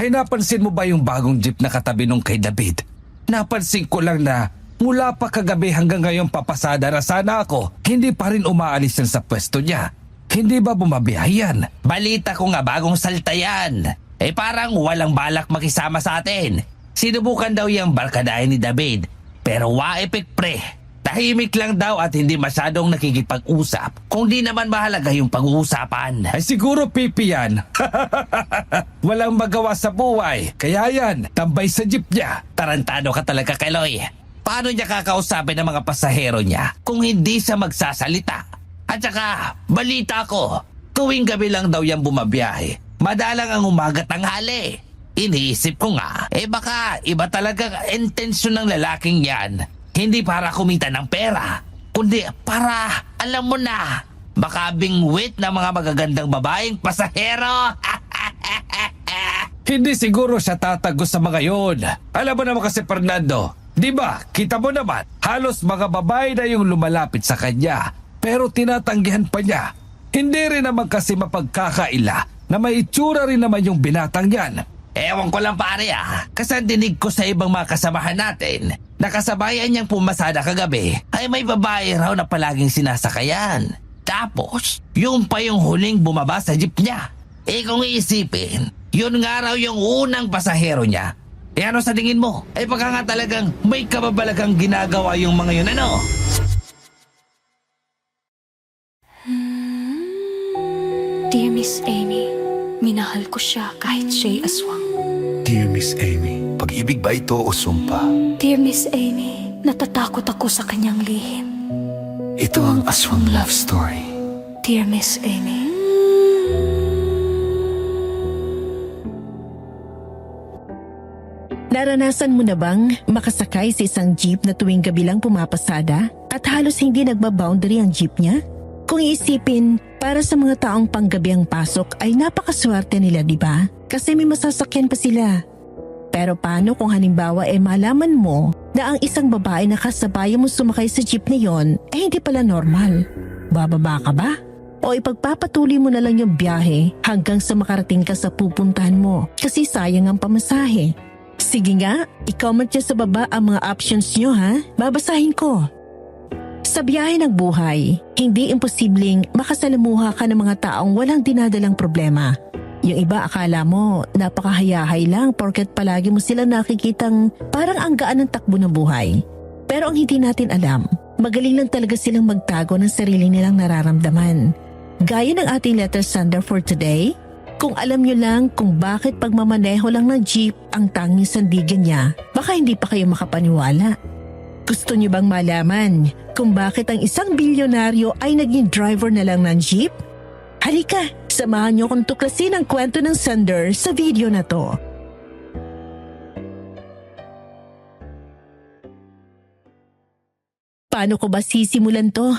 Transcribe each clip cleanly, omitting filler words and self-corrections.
Ay napansin mo ba yung bagong jeep na katabi nung kay David? Napansin ko lang na mula pa kagabi hanggang ngayon papasada na sana ako, hindi pa rin umaalis yan sa pwesto niya. Hindi ba bumabiyayan? Balita ko nga bagong salta yan. Parang walang balak makisama sa atin. Sinubukan daw yung barkadahin ni David. Pero wa-epek pre. Tahimik lang daw at hindi masyadong nakikipag-usap. Kung di naman mahalaga yung pag-uusapan. Ay siguro pipi yan. Walang magawa sa buhay. Kaya yan, tambay sa jeep niya. Tarantado ka talaga, Keloy. Paano niya kakausapin ang mga pasahero niya kung hindi siya magsasalita? At saka, balita ko, tuwing gabi lang daw yan bumabiyahe. Madalang ang umaga tanghali. Iniisip ko nga, baka iba talaga intensyon ng lalaking yan. Hindi para kumita ng pera, kundi para, alam mo na, makabingwit ng mga magagandang babaeng pasahero. Hindi siguro siya tatagos sa mga yon. Alam mo naman kasi Fernando, di ba, kita mo naman, halos mga babae na yung lumalapit sa kanya, pero tinatanggihan pa niya. Hindi rin naman kasi mapagkakaila na may itsura rin naman yung binatang yan. Ewan ko lang pare kasi dinig ko sa ibang mga kasamahan natin, nakasabayan niyang pumasada kagabi ay may babae raw na palaging sinasakayan. Tapos, yun pa yung huling bumaba sa jeep niya. Kung iisipin, yun nga raw yung unang pasahero niya. Ano sa tingin mo? Baka nga talagang may kababalagang ginagawa yung mga yun, ano? Dear Miss Amy, minahal ko siya kahit siya'y aswang. Dear Miss Amy, pag-ibig ba ito o sumpa? Dear Miss Amy, natatakot ako sa kanyang lihim. Ito ang aswang love story. Dear Miss Amy. Naranasan mo na bang makasakay sa isang jeep na tuwing gabi lang pumapasada at halos hindi nagbaboundary ang jeep niya? Kung iisipin, para sa mga taong panggabi ang pasok ay napakaswerte nila, di ba? Kasi may masasakyan pa sila. Pero paano kung halimbawa malaman mo na ang isang babae na kasabay mo sumakay sa jeep na yon hindi pala normal? Bababa ka ba? O ipagpapatuloy mo na lang yung biyahe hanggang sa makarating ka sa pupuntahan mo kasi sayang ang pamasahe? Sige nga, i-comment niyo sa baba ang mga options niyo ha. Babasahin ko. Sa biyahe ng buhay, hindi imposibleng makasalamuha ka ng mga taong walang dinadalang problema. Yung iba akala mo napakahayahay lang porket palagi mo sila nakikitang parang ang gaan ng takbo ng buhay. Pero ang hindi natin alam, magaling lang talaga silang magtago ng sarili nilang nararamdaman. Gaya ng ating letter sender for today, kung alam nyo lang kung bakit pagmamaneho lang ng jeep ang tanging sandigan niya, baka hindi pa kayo makapaniwala. Gusto nyo bang malaman kung bakit ang isang bilyonaryo ay naging driver na lang ng jeep? Halika, samahan nyo kung tuklasin ang kwento ng sender sa video na to. Paano ko ba sisimulan to?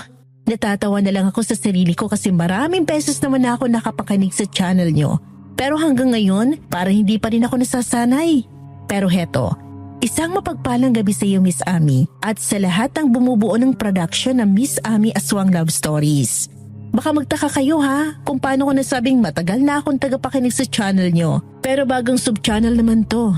Natatawa na lang ako sa sarili ko kasi maraming beses naman na ako nakapakinig sa channel nyo. Pero hanggang ngayon, parang hindi pa rin ako nasasanay. Pero heto, isang mapagpalang gabi sa iyo, Miss Ami, at sa lahat ng bumubuo ng production ng Miss Ami Aswang Love Stories. Baka magtaka kayo ha kung paano ko nasabing matagal na akong tagapakinig sa channel nyo. Pero bagong sub-channel naman to.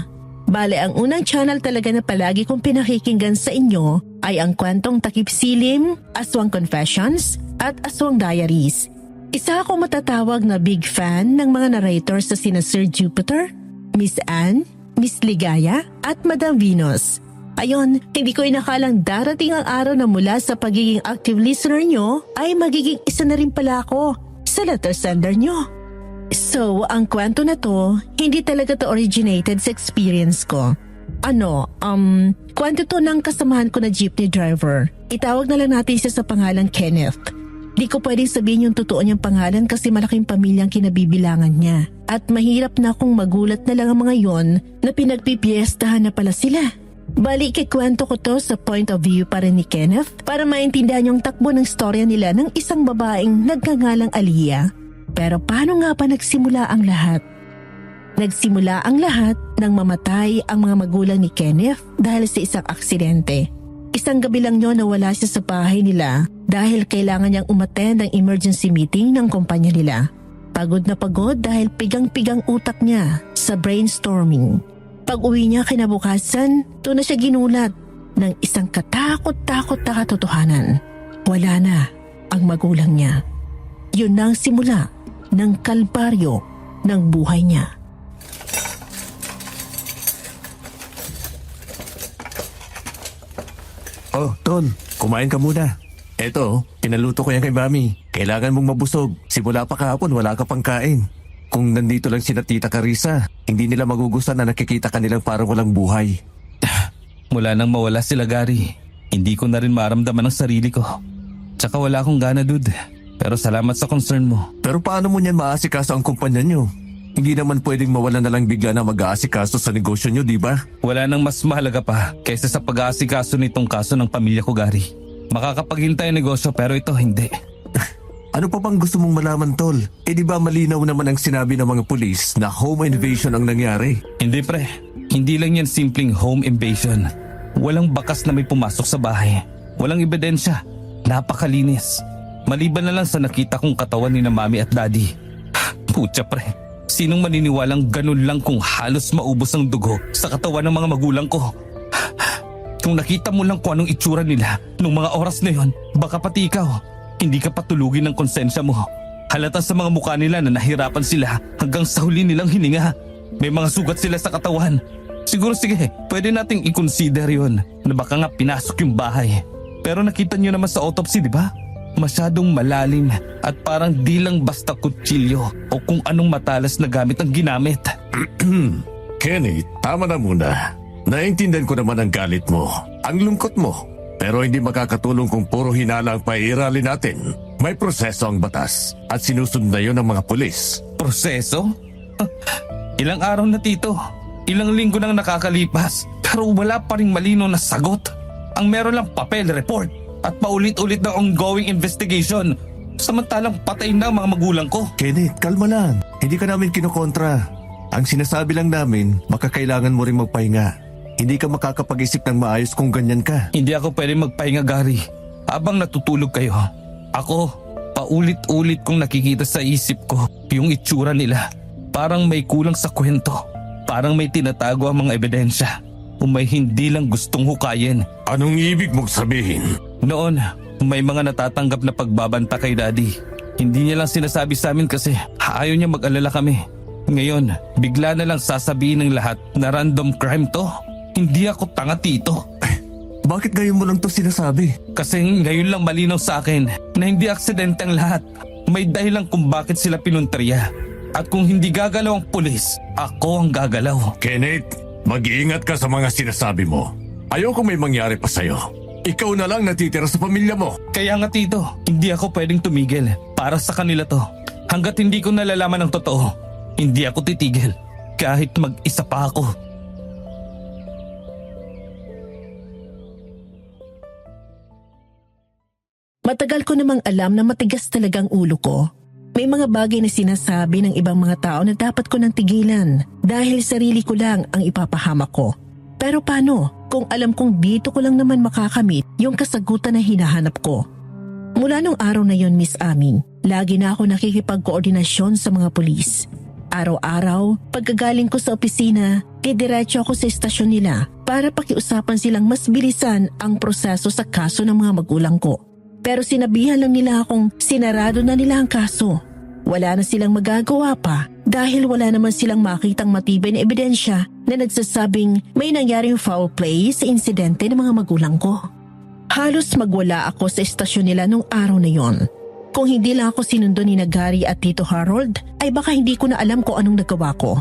Bale, ang unang channel talaga na palagi kong pinakikinggan sa inyo ay ang kwentong Takip Silim, Aswang Confessions at Aswang Diaries. Isa ako matatawag na big fan ng mga narrators sa sina Sir Jupiter, Miss Anne, Miss Ligaya at Madam Venus. Ayon, hindi ko inakalang darating ang araw na mula sa pagiging active listener nyo ay magiging isa na rin pala ako sa letter sender nyo. So, ang kwento na to, hindi talaga to originated sa experience ko. Kwento to ng kasamahan ko na jeepney driver. Itawag na lang natin siya sa pangalan Kenneth. Di ko pwedeng sabihin yung totoo niyang pangalan kasi malaking pamilyang kinabibilangan niya. At mahirap na akong magulat na lang ang mga yon na pinagpipiestahan na pala sila. Bali, ikikwento ko to sa point of view pa rin ni Kenneth para maintindihan yung takbo ng storya nila ng isang babaeng nagngangalang Aliyah. Pero paano nga pa nagsimula ang lahat? Nagsimula ang lahat nang mamatay ang mga magulang ni Kenneth dahil sa isang aksidente. Isang gabi lang yun nawala siya sa bahay nila dahil kailangan niyang umattend ang emergency meeting ng kumpanya nila. Pagod na pagod dahil pigang-pigang utak niya sa brainstorming. Pag-uwi niya kinabukasan, doon na siya ginulat ng isang katakot-takot na katotohanan. Wala na ang magulang niya. Yun na ang simula ng kalbaryo ng buhay niya. Oh, Tol, kumain ka muna. Eto, pinaluto ko yan kay Mami. Kailangan mong mabusog. Simula pa kahapon, wala ka pang kain. Kung nandito lang sina Tita Carissa, hindi nila magugustuhan na nakikita ka nilang parang walang buhay. Mula nang mawala sila Gary, hindi ko na rin maramdaman ang sarili ko. Tsaka wala akong gana, dude. Pero salamat sa concern mo. Pero paano mo niyan maasikaso ang kumpanya nyo? Hindi naman pwedeng mawala na lang bigla na mag-aasikaso sa negosyo nyo, di ba? Wala nang mas mahalaga pa kaysa sa pag-aasikaso nitong kaso ng pamilya ko, Gary. Makakapaghintay ang negosyo pero ito hindi. Ano pa bang gusto mong malaman, Tol? Eh di ba malinaw naman ang sinabi ng mga pulis na home invasion ang nangyari? Hindi pre, hindi lang yan simpleng home invasion. Walang bakas na may pumasok sa bahay. Walang ebidensya. Napakalinis. Maliban na lang sa nakita kong katawan ni na Mami at Daddy. Putya pre, sinong maniniwalang ganun lang kung halos maubos ang dugo sa katawan ng mga magulang ko? Kung nakita mo lang kung anong itsura nila nung mga oras na yon, baka pati ikaw, hindi ka patulugin ng konsensya mo. Halata sa mga mukha nila na nahirapan sila hanggang sa huli nilang hininga. May mga sugat sila sa katawan. Siguro sige, pwede nating i-consider yun na baka nga pinasok yung bahay. Pero nakita nyo naman sa autopsy, di ba? Masyadong malalim at parang di lang basta kutsilyo o kung anong matalas na gamit ang ginamit. Kenny, tama na muna. Naintindihan ko naman ang galit mo, ang lungkot mo. Pero hindi makakatulong kung puro hinala ang paiirali natin. May proseso ang batas at sinusunod na yun ng mga pulis. Proseso? Ilang araw na tito. Ilang linggo nang nakakalipas pero wala pa ring malinaw na sagot. Ang meron lang papel report at paulit-ulit na ongoing investigation. Samantalang patay na ang mga magulang ko. Kenneth, kalma lang. Hindi ka namin kinokontra. Ang sinasabi lang namin, makakailangan mo rin magpahinga. Hindi ka makakapag-isip ng maayos kung ganyan ka. Hindi ako pwede magpahinga, Gary. Habang natutulog kayo, ako, paulit-ulit kong nakikita sa isip ko yung itsura nila. Parang may kulang sa kwento. Parang may tinatago ang mga ebidensya. O may hindi lang gustong hukayin. Anong ibig mong sabihin? Noon, may mga natatanggap na pagbabanta kay Daddy. Hindi niya lang sinasabi sa amin kasi ayaw niya mag-alala kami. Ngayon, bigla na lang sasabihin ng lahat na random crime to. Hindi ako tanga, tito. Bakit ngayon mo lang to sinasabi? Kasi ngayon lang malinaw sa akin na hindi aksidente ang lahat. May dahilan kung bakit sila pinunteriya. At kung hindi gagalaw ang pulis, ako ang gagalaw. Kenneth, mag-iingat ka sa mga sinasabi mo. Ayoko may mangyari pa sa'yo. Ikaw na lang natitira sa pamilya mo. Kaya nga tito, hindi ako pwedeng tumigil. Para sa kanila to. Hanggat hindi ko nalalaman ang totoo, hindi ako titigil. Kahit mag-isa pa ako. Matagal ko namang alam na matigas talagang ulo ko. May mga bagay na sinasabi ng ibang mga tao na dapat ko nang tigilan dahil sarili ko lang ang ipapahamak ko. Pero paano kung alam kong dito ko lang naman makakamit yung kasagutan na hinahanap ko? Mula nung araw na yon, Miss Aming, lagi na ako nakikipagkoordinasyon sa mga pulis. Araw-araw, pagkagaling ko sa opisina, diretso ako sa estasyon nila para pakiusapan silang mas bilisan ang proseso sa kaso ng mga magulang ko. Pero sinabihan lang nila akong sinarado na nila ang kaso. Wala na silang magagawa pa dahil wala naman silang makitang matibay na ebidensya na nagsasabing may nangyaring foul play sa insidente ng mga magulang ko. Halos magwala ako sa estasyon nila nung araw na yon. Kung hindi lang ako sinundo ni Gary at Tito Harold, ay baka hindi ko na alam kung anong nagawa ko.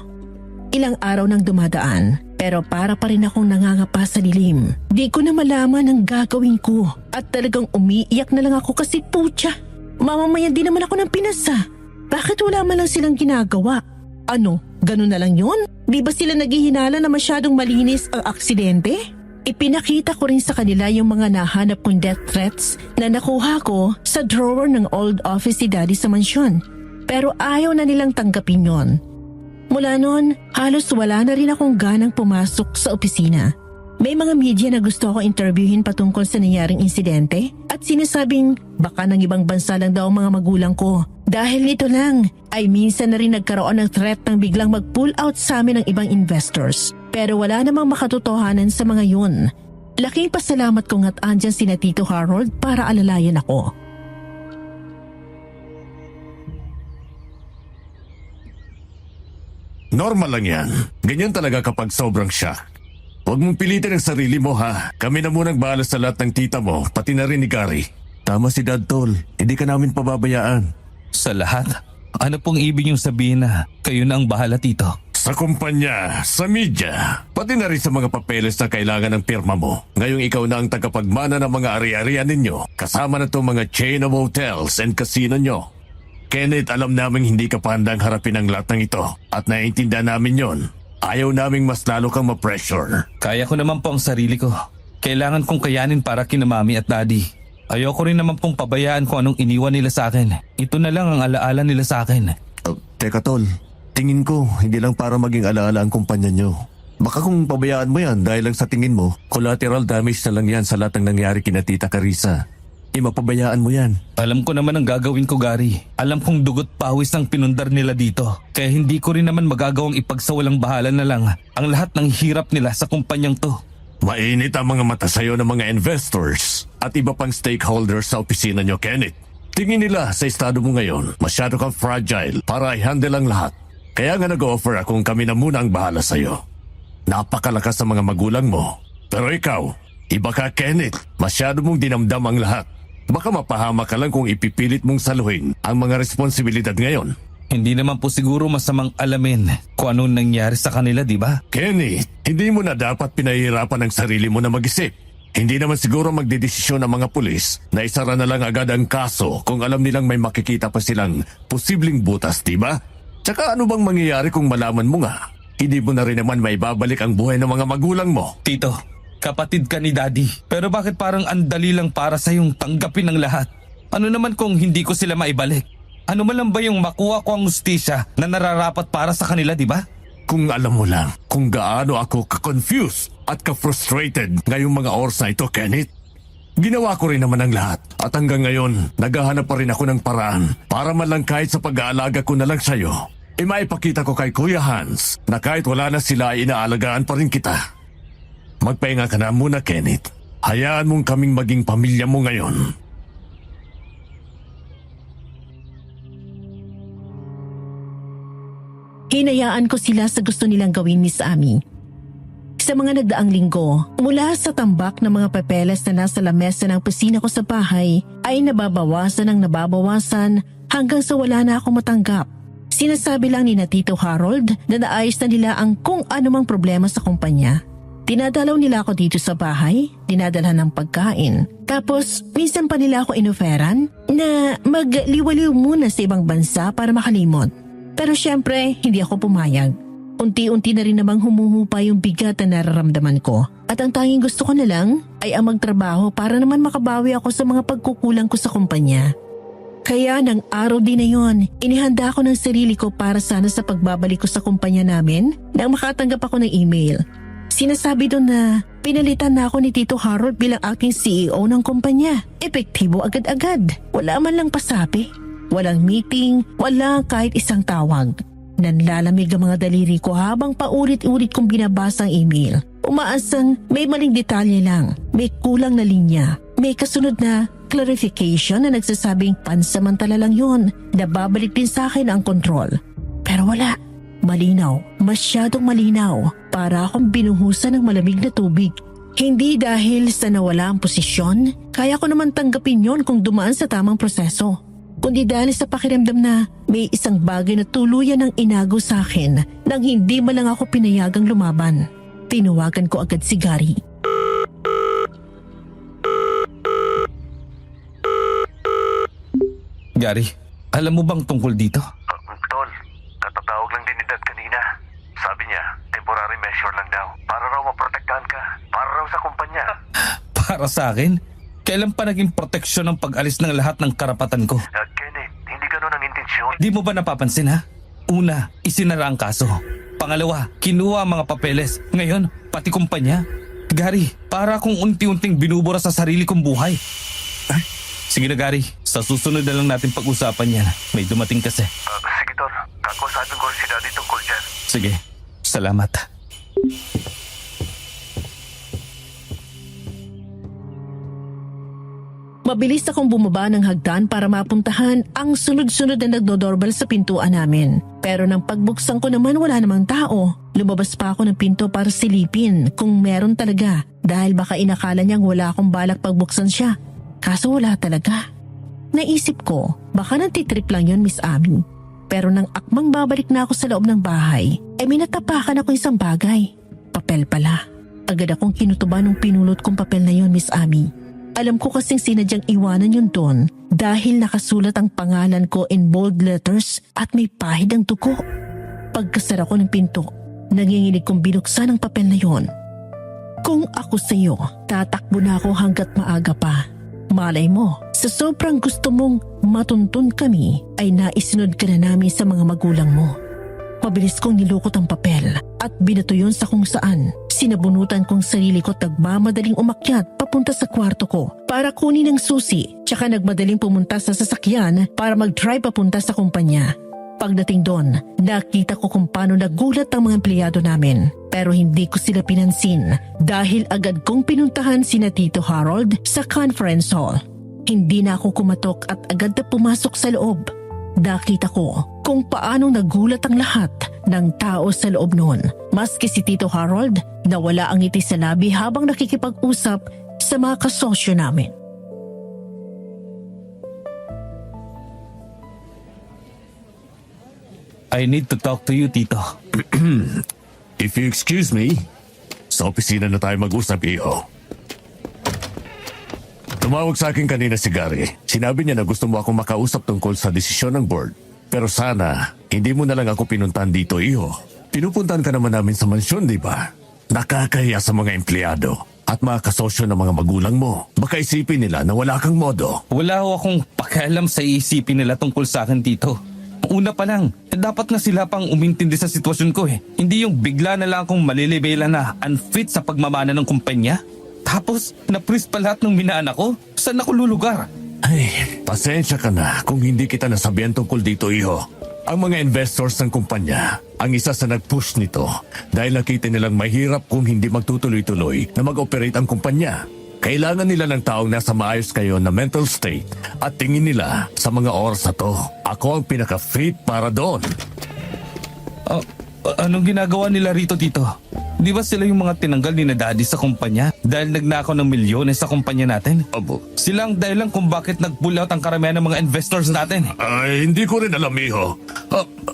Ilang araw nang dumadaan, pero para pa rin akong nangangapa sa dilim. Di ko na malaman ang gagawin ko at talagang umiiyak na lang ako kasi putya. Mamamayan din naman ako ng pinasa. Bakit wala man lang silang ginagawa? Ano, ganun na lang yun? Di ba sila naghihinala na masyadong malinis ang aksidente? Ipinakita ko rin sa kanila yung mga nahanap kong death threats na nakuha ko sa drawer ng old office si Daddy sa mansyon. Pero ayaw na nilang tanggapin yon. Mula noon, halos wala na rin akong ganang pumasok sa opisina. May mga media na gusto ako interviewin patungkol sa nangyaring insidente at sinasabing baka ng ibang bansa lang daw ang mga magulang ko. Dahil nito lang ay minsan na rin nagkaroon ng threat ng biglang mag-pull out sa amin ng ibang investors. Pero wala namang makatotohanan sa mga yun. Laking pasalamat ko nga't andyan sina Tito Harold para alalayan ako. Normal lang yan. Ganyan talaga kapag sobrang shock. Huwag mong pilitin ang sarili mo ha. Kami na munang bahala sa lahat ng tita mo, pati na rin ni Gary. Tama si Dad Tol, hindi ka namin pababayaan. Sa lahat? Ano pong ibig niyong sabihin na kayo na ang bahala, Tito? Sa kumpanya, sa media, pati na rin sa mga papeles na kailangan ng pirma mo. Ngayong ikaw na ang tagapagmana ng mga ari-arian ninyo, kasama na itong mga chain of hotels and casino nyo. Kenneth, alam namin hindi ka pa handang harapin ang lahat ng ito at naiintindihan namin yon. Ayaw naming mas lalo kang ma-pressure. Kaya ko naman po ang sarili ko. Kailangan kong kayanin para kina Mami at Daddy. Ayoko rin naman pong pabayaan kung anong iniwan nila sa akin. Ito na lang ang alaala nila sa akin. Teka Tol, tingin ko hindi lang para maging alaala ang kumpanya nyo. Baka kung pabayaan mo yan dahil lang sa tingin mo, collateral damage na lang yan sa lahat ng nangyari kina Tita Carissa. Mapabayaan mo yan. Alam ko naman ang gagawin ko, Gary. Alam kong dugot pawis ang pinundar nila dito. Kaya hindi ko rin naman magagawang ipagsawalang bahala na lang ang lahat ng hirap nila sa kumpanyang to. Mainit ang mga mata sa'yo ng mga investors at iba pang stakeholders sa opisina nyo, Kenneth. Tingin nila sa estado mo ngayon, masyado kang fragile para i-handle ang lahat. Kaya nga nag-offer akong kami na muna ang bahala sa'yo. Napakalakas sa mga magulang mo. Pero ikaw, iba ka, Kenneth. Masyado mong dinamdam ang lahat. Baka mapahama ka lang kung ipipilit mong saluhin ang mga responsibilidad ngayon. Hindi naman po siguro masamang alamin kung anong nangyari sa kanila, di ba? Kenneth, hindi mo na dapat pinahihirapan ang sarili mo na mag-isip. Hindi naman siguro magdedesisyon ang mga pulis na isara na lang agad ang kaso kung alam nilang may makikita pa silang posibleng butas, di ba? Tsaka ano bang mangyayari kung malaman mo nga? Hindi mo na rin naman may babalik ang buhay ng mga magulang mo. Tito, kapatid ka ni Daddy. Pero bakit parang andali lang para sa yung tanggapin ng lahat? Ano naman kung hindi ko sila maibalik? Ano man lang ba yung makuha ko ang hustisya na nararapat para sa kanila, di ba? Kung alam mo lang kung gaano ako ka-confused at ka-frustrated ngayong mga oras na ito, Kenneth. Ginawa ko rin naman ang lahat at hanggang ngayon naghahanap pa rin ako ng paraan para man lang kahit sa pag-aalaga ko na lang sa'yo. Maipakita ko kay Kuya Hans na kahit wala na sila ay inaalagaan pa rin kita. Magpahinga ka na muna, Kenneth. Hayaan mong kaming maging pamilya mo ngayon. Hinayaan ko sila sa gusto nilang gawin, Miss Amy. Sa mga nagdaang linggo, mula sa tambak ng mga papeles na nasa lamesa ng opisina ko sa bahay, ay nababawasan hanggang sa wala na akong matanggap. Sinasabi lang ni na Tito Harold na naayos na nila ang kung anumang problema sa kumpanya. Dinadalaw nila ako dito sa bahay, dinadalhan ng pagkain. Tapos, minsan pa nila ako inoferan na magliwaliw muna sa ibang bansa para makalimot. Pero syempre, hindi ako pumayag. Unti-unti na rin namang humuhupa yung bigat na nararamdaman ko. At ang tanging gusto ko na lang ay ang magtrabaho para naman makabawi ako sa mga pagkukulang ko sa kumpanya. Kaya ng araw din na yon, inihanda ko ng sarili ko para sana sa pagbabalik ko sa kumpanya namin nang makatanggap ako ng email. Sinasabi doon na pinalitan na ako ni Tito Harold bilang acting CEO ng kumpanya. Epektibo agad-agad. Wala man lang pasabi. Walang meeting, wala kahit isang tawag. Nanlalamig ang mga daliri ko habang paulit-ulit kong binabasa ang email. Umaasang may maling detalye lang, may kulang na linya, may kasunod na clarification na nagsasabing pansamantala lang yun, na babalik din sa akin ang kontrol. Pero wala. Malinaw, masyadong malinaw, para akong binuhusan ng malamig na tubig. Hindi dahil sa nawala ang posisyon, kaya ko naman tanggapin yon kung dumaan sa tamang proseso. Kundi dahil sa pakiramdam na may isang bagay na tuluyan ang inago sa akin nang hindi man lang ako pinayagang lumaban. Tinawagan ko agad si Gary. Gary, alam mo bang tungkol dito? Tol, katatawag lang din ni Dad kanina. Sabi niya, temporary measure lang daw. Para raw maprotektahan ka. Para raw sa kumpanya. Para sa akin? Kailan pa naging proteksyon ang pag-alis ng lahat ng karapatan ko? Kenneth, hindi ganun ang intensyon. Di mo ba napapansin ha? Una, isinara ang kaso. Pangalawa, kinuha ang mga papeles. Ngayon, pati kumpanya. Gary, para akong unti-unting binubura sa sarili kong buhay. Sige na Gary, sa susunod na lang natin pag-usapan yan. May dumating kasi. Sige, Tol. Kakausapin ko rin si Daddy tungkol dyan. Sige, salamat. Mabilis akong bumaba ng hagdan para mapuntahan ang sunod-sunod na nagdodoorbell sa pintuan namin. Pero nang pagbuksan ko naman wala namang tao. Lumabas pa ako ng pinto para silipin kung meron talaga dahil baka inakala niyang wala akong balak pagbuksan siya. Kaso wala talaga. Naisip ko, baka nagtitrip lang yon Miss Abby. Pero nang akmang babalik na ako sa loob ng bahay, may natapakan ako isang bagay. Papel pala. Agad akong kinutuba nung pinulot kong papel na yon Miss Abby. Alam ko kasing sinadyang iwanan yun doon dahil nakasulat ang pangalan ko in bold letters at may pahid ang dugo. Pagkasara ko ng pinto, nanginginig kong binuksan ang papel na yon. Kung ako sa iyo, tatakbo na ako hanggat maaga pa. Malay mo, sa sobrang gusto mong matuntun kami ay naisunod ka na namin sa mga magulang mo. Mabilis kong nilukot ang papel at binato yun sa kung saan. Sinabunutan kong sarili ko at nagmamadaling umakyat papunta sa kwarto ko para kunin ang susi tsaka nagmadaling pumunta sa sasakyan para mag-drive papunta sa kumpanya. Pagdating doon, nakita ko kung paano nagulat ang mga empleyado namin pero hindi ko sila pinansin dahil agad kong pinuntahan sina Tito Harold sa conference hall. Hindi na ako kumatok at agad na pumasok sa loob. Nakita ko kung paano nagulat ang lahat ng tao sa loob noon. Maski si Tito Harold na wala ang ngiti sa labi habang nakikipag-usap sa mga kasosyo namin. I need to talk to you, Tito. If you excuse me, sa opisina na tayo mag-usap, iho. Tumawag sa akin kanina si Gary. Sinabi niya na gusto mo akong makausap tungkol sa desisyon ng board. Pero sana, hindi mo na lang ako pinuntahan dito, iho. Pinupuntahan ka naman namin sa mansyon, di ba? Nakakahiya sa mga empleyado at mga kasosyo ng mga magulang mo. Baka isipin nila na wala kang modo. Wala ho akong pakialam sa iisipin nila tungkol sa akin, Tito. Una pa lang, dapat na sila pang umintindi sa sitwasyon ko eh. Hindi yung bigla na lang akong malilibela na unfit sa pagmamana ng kumpanya. Tapos, na-freeze pa lahat ng minaan ako. Saan ako lulugar? Ay, pasensya ka na kung hindi kita nasabihan tungkol dito, iho. Ang mga investors ng kumpanya, ang isa sa nag-push nito dahil nakita nilang mahirap kung hindi magtutuloy-tuloy na mag-operate ang kumpanya. Kailangan nila ng taong nasa maayos kayo na mental state at tingin nila sa mga oras na to. Ako ang pinaka-fit para doon. Anong ginagawa nila rito, Tito? Di ba sila yung mga tinanggal ni na Daddy sa kumpanya dahil nagnakaw ng milyones sa kumpanya natin? Abo. Sila ang dahilan kung bakit nag-pull out ang karamihan ng mga investors natin. Ay, hindi ko rin alam, iho.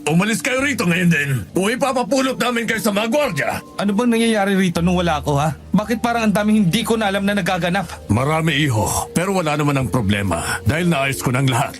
Umalis kayo rito ngayon din. O ipapapulot namin kayo sa mga gwardya. Ano bang nangyayari rito nung wala ako, ha? Bakit parang ang daming hindi ko na alam na nagaganap? Marami, iho. Pero wala naman ang problema dahil naayos ko ng lahat.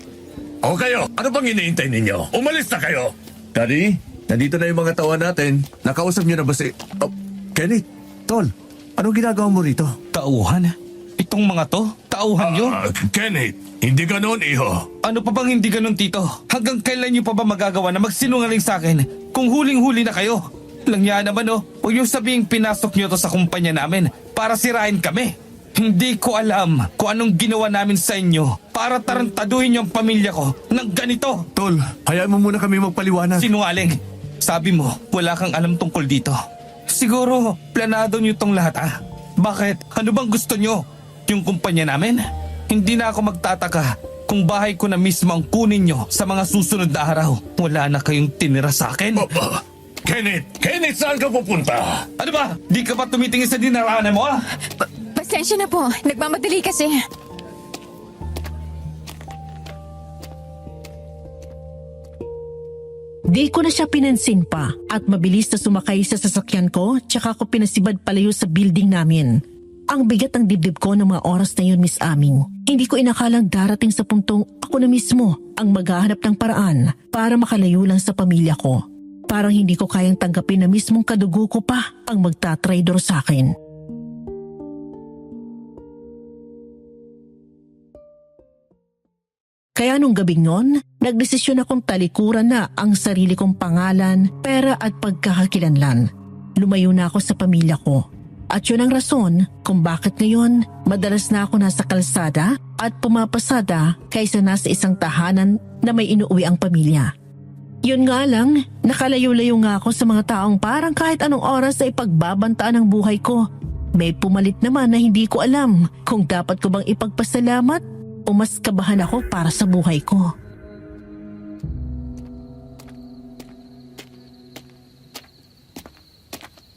O kayo, ano bang iniintay ninyo? Umalis na kayo! Daddy, nandito na yung mga tawa natin. Nakausap niyo na ba si... Oh, Kenneth, Tol, anong ginagawa mo rito? Tauhan? Itong mga to? Tauhan nyo? Kenneth, hindi ganoon, iho. Ano pa bang hindi ganun, Tito? Hanggang kailan nyo pa ba magagawa na magsinungaling sa akin kung huling-huli na kayo? Langya naman huwag yung sabihing pinasok nyo to sa kumpanya namin para sirain kami. Hindi ko alam kung anong ginawa namin sa inyo para tarantaduhin yung pamilya ko ng ganito. Tol, hayaan mo muna kami magpaliwanag. Sinungaling. Sabi mo, wala kang alam tungkol dito. Siguro, planado nyo tong lahat Bakit? Ano bang gusto nyo? Yung kumpanya namin? Hindi na ako magtataka kung bahay ko na mismo ang kunin nyo sa mga susunod na araw. Wala na kayong tinira sa akin. Kenneth, saan ka pupunta? Ano ba? Di ka pa tumitingin sa dinaranan mo Pasensya na po. Nagmamadali kasi. Di ko na siya pinansin pa at mabilis na sumakay sa sasakyan ko tsaka ko pinasibad palayo sa building namin. Ang bigat ng dibdib ko ng mga oras na yun, Miss Aming. Hindi ko inakalang darating sa puntong ako na mismo ang maghahanap ng paraan para makalayo lang sa pamilya ko. Parang hindi ko kayang tanggapin na mismong kadugo ko pa ang magtatraidor sa akin. Kaya nung gabing yon, nagdesisyon akong talikuran na ang sarili kong pangalan, pera at pagkakakilanlan. Lumayo na ako sa pamilya ko. At yun ang rason kung bakit ngayon madalas na ako nasa kalsada at pumapasada kaysa nasa isang tahanan na may inuwi ang pamilya. Yun nga lang, nakalayo-layo nga ako sa mga taong parang kahit anong oras ay pagbabantaan ang buhay ko. May pumalit naman na hindi ko alam kung dapat ko bang ipagpasalamat o mas kabahan ako para sa buhay ko.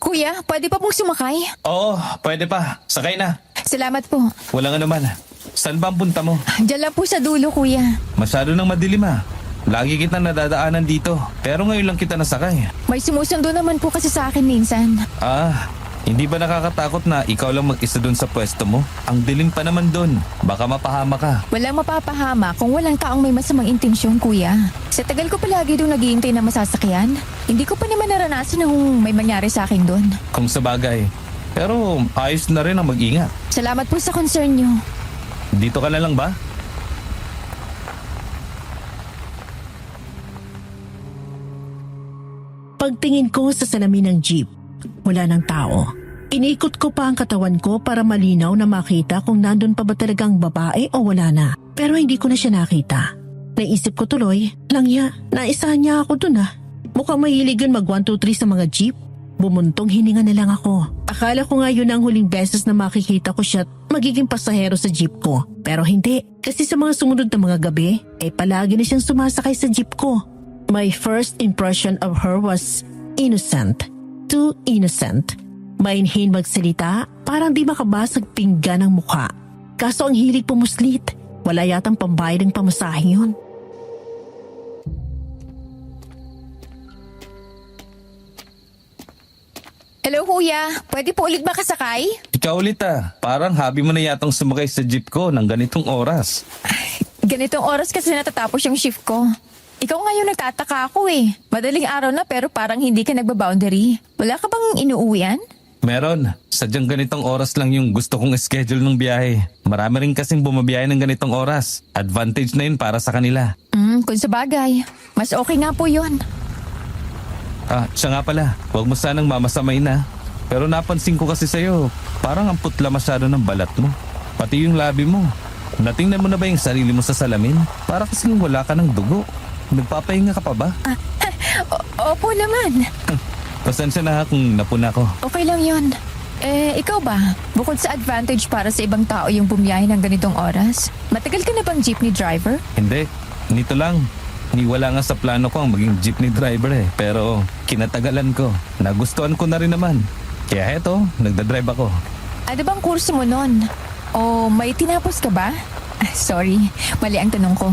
Kuya, pwede pa pong sumakay? Oo, pwede pa. Sakay na. Salamat po. Walang anuman. Saan ba ang punta mo? Diyan lang po sa dulo, kuya. Masyado nang madilim ah. Lagi kita nadadaanan dito. Pero ngayon lang kita nasakay. May sumusundo naman po kasi sa akin minsan. Ah, hindi ba nakakatakot na ikaw lang mag-isa dun sa pwesto mo? Ang dilim pa naman dun. Baka mapahama ka. Walang mapapahama kung walang taong may masamang intensyon, kuya. Sa tagal ko palagi doon naghihintay na masasakyan, hindi ko pa naman naranasan na kung may mangyari sa akin doon. Kung sa bagay. Pero ayos na rin ang mag-ingat. Salamat po sa concern nyo. Dito ka na lang ba? Pagtingin ko sa salamin ng jeep, wala ng tao. Inikot ko pa ang katawan ko para malinaw na makita kung nandun pa ba talagang babae o wala na. Pero hindi ko na siya nakita. Naisip ko tuloy, langya, naisahan niya ako dun ah. Mukhang mahilig yun mag 1, 2, 3 sa mga jeep. Bumuntong hininga na lang ako. Akala ko nga yun ang huling beses na makikita ko siya at magiging pasahero sa jeep ko. Pero hindi, kasi sa mga sumunod na mga gabi, ay palagi na siyang sumasakay sa jeep ko. My first impression of her was innocent. Too innocent. Mainhin magsalita, parang di makabasag pinggan ang mukha. Kaso ang hilig pumuslit, wala yatang pambayad ng pamasahe yun. Hello, kuya. Pwede po ulit makasakay? Ikaw ulit ah. Parang hobby mo na yatang sumakay sa jeep ko ng ganitong oras. Ganitong oras kasi natatapos yung shift ko. Ikaw ngayon nagtataka ako eh. Madaling araw na pero parang hindi ka nagba-boundary. Wala ka bang inuuwian? Meron. Sadyang ganitong oras lang yung gusto kong schedule ng biyahe. Marami rin kasing bumabiyahe ng ganitong oras. Advantage na yun para sa kanila. Kung sa bagay. Mas okay nga po yun. Ah, siya nga pala. Huwag mo sanang mamasamay na. Pero napansin ko kasi sa'yo, parang ang putla masyado ng balat mo. Pati yung labi mo. Natingnan mo na ba yung sarili mo sa salamin? Para kasing wala ka ng dugo. Nagpapahinga ka pa ba? Opo naman. Pasensya na ha kung napuna ko. Okay lang yun. Ikaw ba? Bukod sa advantage para sa ibang tao yung bumiyahe ng ganitong oras, matagal ka na bang jeepney driver? Hindi. Nito lang. Niwala nga sa plano ko ang maging jeepney driver eh. Pero kinatagalan ko. Nagustuhan ko na rin naman. Kaya eto, nagdadrive ako. Ano bang kurso mo nun? O may tinapos ka ba? Sorry, mali ang tanong ko.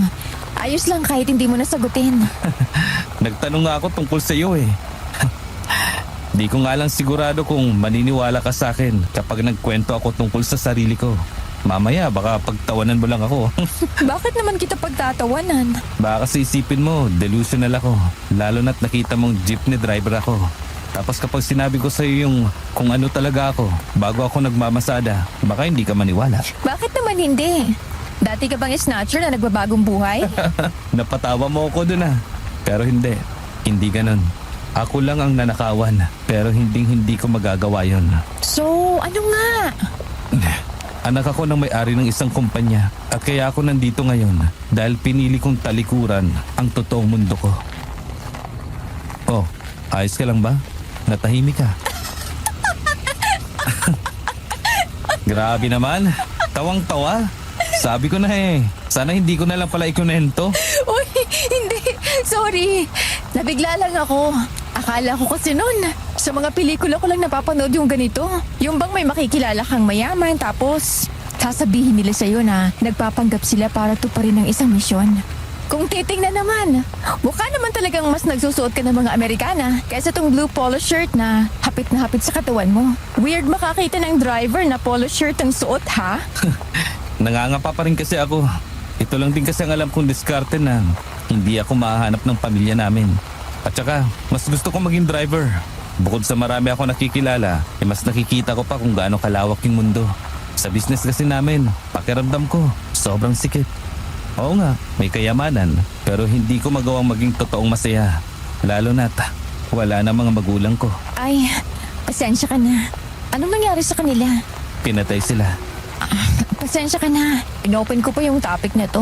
Ayos lang kahit hindi mo nasagutin. Nagtanong nga ako tungkol sa iyo eh. Di ko nga lang sigurado kung maniniwala ka sa akin kapag nagkwento ako tungkol sa sarili ko. Mamaya baka pagtawanan mo lang ako. Bakit naman kita pagtatawanan? Baka kasi isipin mo, delusional ako. Lalo na't nakita mong jeepney driver ako. Tapos kapag sinabi ko sa iyo yung kung ano talaga ako, bago ako nagmamasada, baka hindi ka maniwala. Bakit naman hindi? Dati ka bang snatcher na nagbabagong buhay? Napatawa mo ako dun ah. Pero hindi. Hindi ganun. Ako lang ang nanakawan. Pero hindi ko magagawa yon. So, ano nga? Anak ako ng may-ari ng isang kumpanya. At kaya ako nandito ngayon dahil pinili kong talikuran ang totoong mundo ko. Oh, ayos ka lang ba? Natahimik ka. Grabe naman. Tawang-tawa. Sabi ko na eh. Sana hindi ko na lang pala ikunento. Uy, hindi. Sorry. Nabigla lang ako. Akala ko kasi nun, sa mga pelikula ko lang napapanood yung ganito. Yung bang may makikilala kang mayaman tapos sasabihin nila sa'yo na nagpapanggap sila para tuparin ang isang misyon. Kung titingnan naman, mukha naman talagang mas nagsusuot ka ng mga Amerikana kaysa tong blue polo shirt na hapit sa katawan mo. Weird makakita ng driver na polo shirt ang suot, ha? Nangangapa pa rin kasi ako. Ito lang din kasi ang alam kong diskarte na hindi ako mahahanap ng pamilya namin. At saka, mas gusto kong maging driver. Bukod sa marami ako nakikilala, mas nakikita ko pa kung gaano kalawak yung mundo. Sa business kasi namin, pakiramdam ko, sobrang sikip. Oo nga, may kayamanan, pero hindi ko magawang maging totoong masaya. Lalo na't wala na mga magulang ko. Ay, pasensya ka na. Anong nangyari sa kanila? Pinatay sila. Pasensya ka na. Inopen ko pa yung topic na to.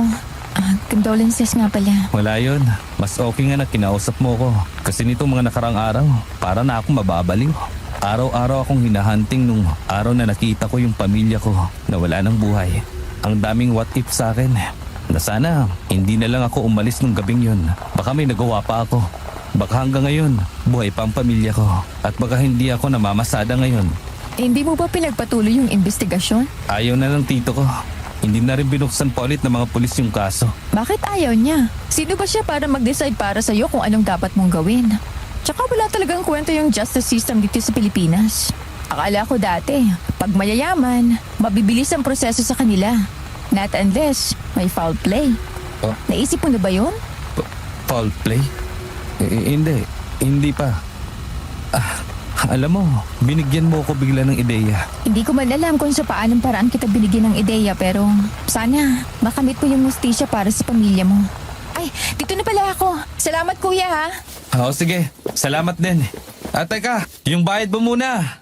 Condolences nga pala. Wala yun. Mas okay nga na kinausap mo ko. Kasi nitong mga nakarang araw, para na akong mababaliw. Araw-araw akong hinahunting nung araw na nakita ko yung pamilya ko na wala ng buhay. Ang daming what if sa akin. Na sana hindi na lang ako umalis nung gabing yun. Baka may nagawa pa ako. Baka hanggang ngayon, buhay pa ang pamilya ko. At baka hindi ako namamasada ngayon. Hindi mo ba pinagpatuloy yung investigasyon? Ayaw na lang tito ko. Hindi na rin binuksan pa ulit ng mga pulis yung kaso. Bakit ayaw niya? Sino ba siya para mag-decide para sa'yo kung anong dapat mong gawin? Tsaka wala talagang kwento yung justice system dito sa Pilipinas. Akala ko dati, pag mayayaman, mabibilis ang proseso sa kanila. Not unless may foul play. Oh. Naisip mo na ba yun? Foul play? Hindi pa. Alam mo, binigyan mo ako bigla ng ideya. Hindi ko man alam kung sa paanong paraan kita binigyan ng ideya pero sana makamit mo yung hustisya para sa pamilya mo. Ay, dito na pala ako. Salamat kuya ha. Oo, sige. Salamat din. Teka, yung bayad mo muna.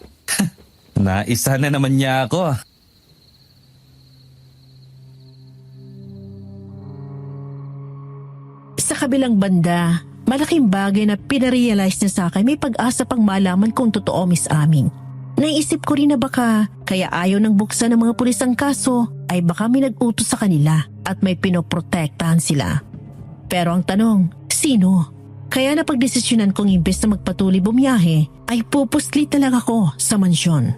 Naisa na naman niya ako. Sa kabilang banda, malaking bagay na pinarealize niya sa akin may pag-asa pang malaman kung totoo, Miss Aming. Naisip ko rin na baka kaya ayaw nang buksan ng mga pulis ang kaso ay baka may nag-utos sa kanila at may pinoprotektahan sila. Pero ang tanong, sino? Kaya napagdesisyonan kong imbes na magpatuloy bumiyahe ay pupuslit na lang ako sa mansyon.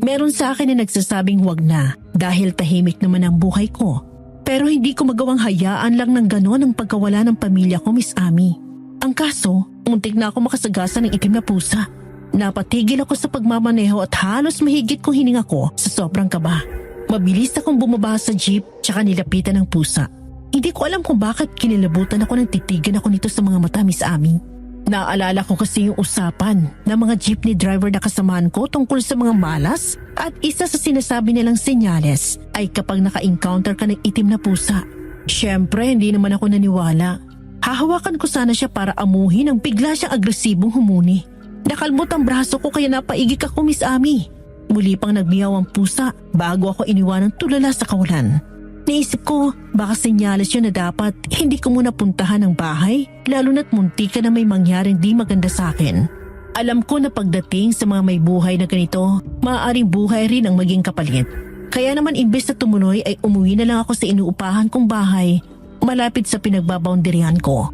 Meron sa akin na nagsasabing wag na dahil tahimik naman ang buhay ko. Pero hindi ko magawang hayaan lang ng ganon ang pagkawala ng pamilya ko, Miss Ami. Ang kaso, muntik na ako makasagasa ng itim na pusa. Napatigil ako sa pagmamaneho at halos mahigit kong hininga ko sa sobrang kaba. Mabilis akong bumaba sa jeep tsaka nilapitan ng pusa. Hindi ko alam kung bakit kinilabutan ako ng titigan ako nito sa mga mata, Miss Ami. Naalala ko kasi yung usapan ng mga jeepney driver na kasamahan ko tungkol sa mga malas at isa sa sinasabi nilang senyales ay kapag naka-encounter ka ng itim na pusa. Siyempre, hindi naman ako naniwala. Hahawakan ko sana siya para amuhin ang bigla siyang agresibong humuni. Nakalmot ang braso ko kaya napaigik ako, Miss Ami. Muli pang nagbiyaw ang pusa bago ako iniwanang tulala sa kawalan. Naisip ko, baka senyales yun na dapat hindi ko muna puntahan ang bahay, lalo na't munti ka na may mangyaring di maganda sa akin. Alam ko na pagdating sa mga may buhay na ganito, maaaring buhay rin ang maging kapalit. Kaya naman imbes na tumuloy ay umuwi na lang ako sa inuupahan kong bahay, malapit sa pinagbaboundarihan ko.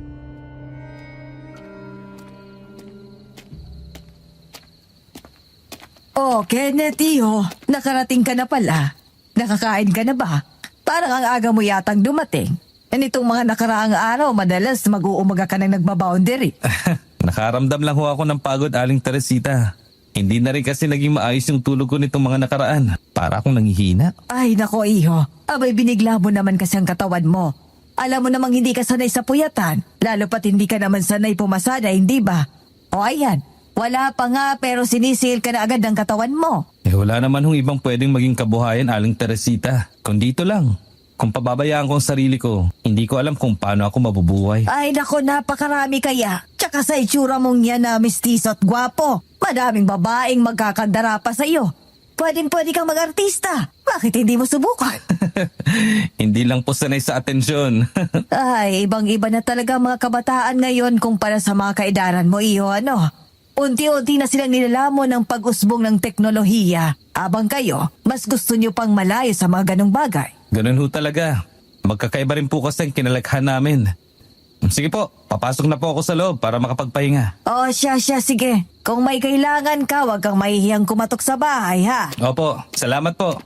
Oh, Kenneth, Tio. Nakarating ka na pala. Nakakain ka na ba? Parang ang aga mo yatang dumating. Nitong mga nakaraang araw, madalas mag-uumaga ka nang nagbaboundary. Nakaramdam lang ho ako ng pagod, Aling Teresita. Hindi na rin kasi naging maayos yung tulog ko nitong mga nakaraan. Para akong nanghihina. Ay, nako, iho. Abay, binigla mo naman kasi ang katawan mo. Alam mo namang hindi ka sanay sa puyatan. Lalo pat hindi ka naman sanay pumasada, hindi ba? O ayan, wala pa nga pero sinisil ka na agad ng katawan mo. Wala naman hong ibang pwedeng maging kabuhayan, Aling Teresita. Kung dito lang. Kung pababayaan ko ang sarili ko, hindi ko alam kung paano ako mabubuhay. Ay, nako, napakarami kaya. Tsaka sa itsura mong yan na mistiso at gwapo. Madaming babaeng magkakandara pa sa iyo. Pwedeng-pwede kang mag-artista. Bakit hindi mo subukan? Hindi lang po sanay sa atensyon. Ay, ibang-iba na talaga ang mga kabataan ngayon kumpara sa mga kaedaran mo, iyo, ano? Unti-unti na silang nilalamon ng pag-usbong ng teknolohiya. Abang kayo, mas gusto nyo pang malayo sa mga ganong bagay. Ganun ho talaga. Magkakaiba rin po kasi ang kinalaghan namin. Sige po, papasok na po ako sa loob para makapagpahinga. O siya, sige. Kung may kailangan ka, wag kang mahihiyang kumatok sa bahay, ha? Opo, salamat po.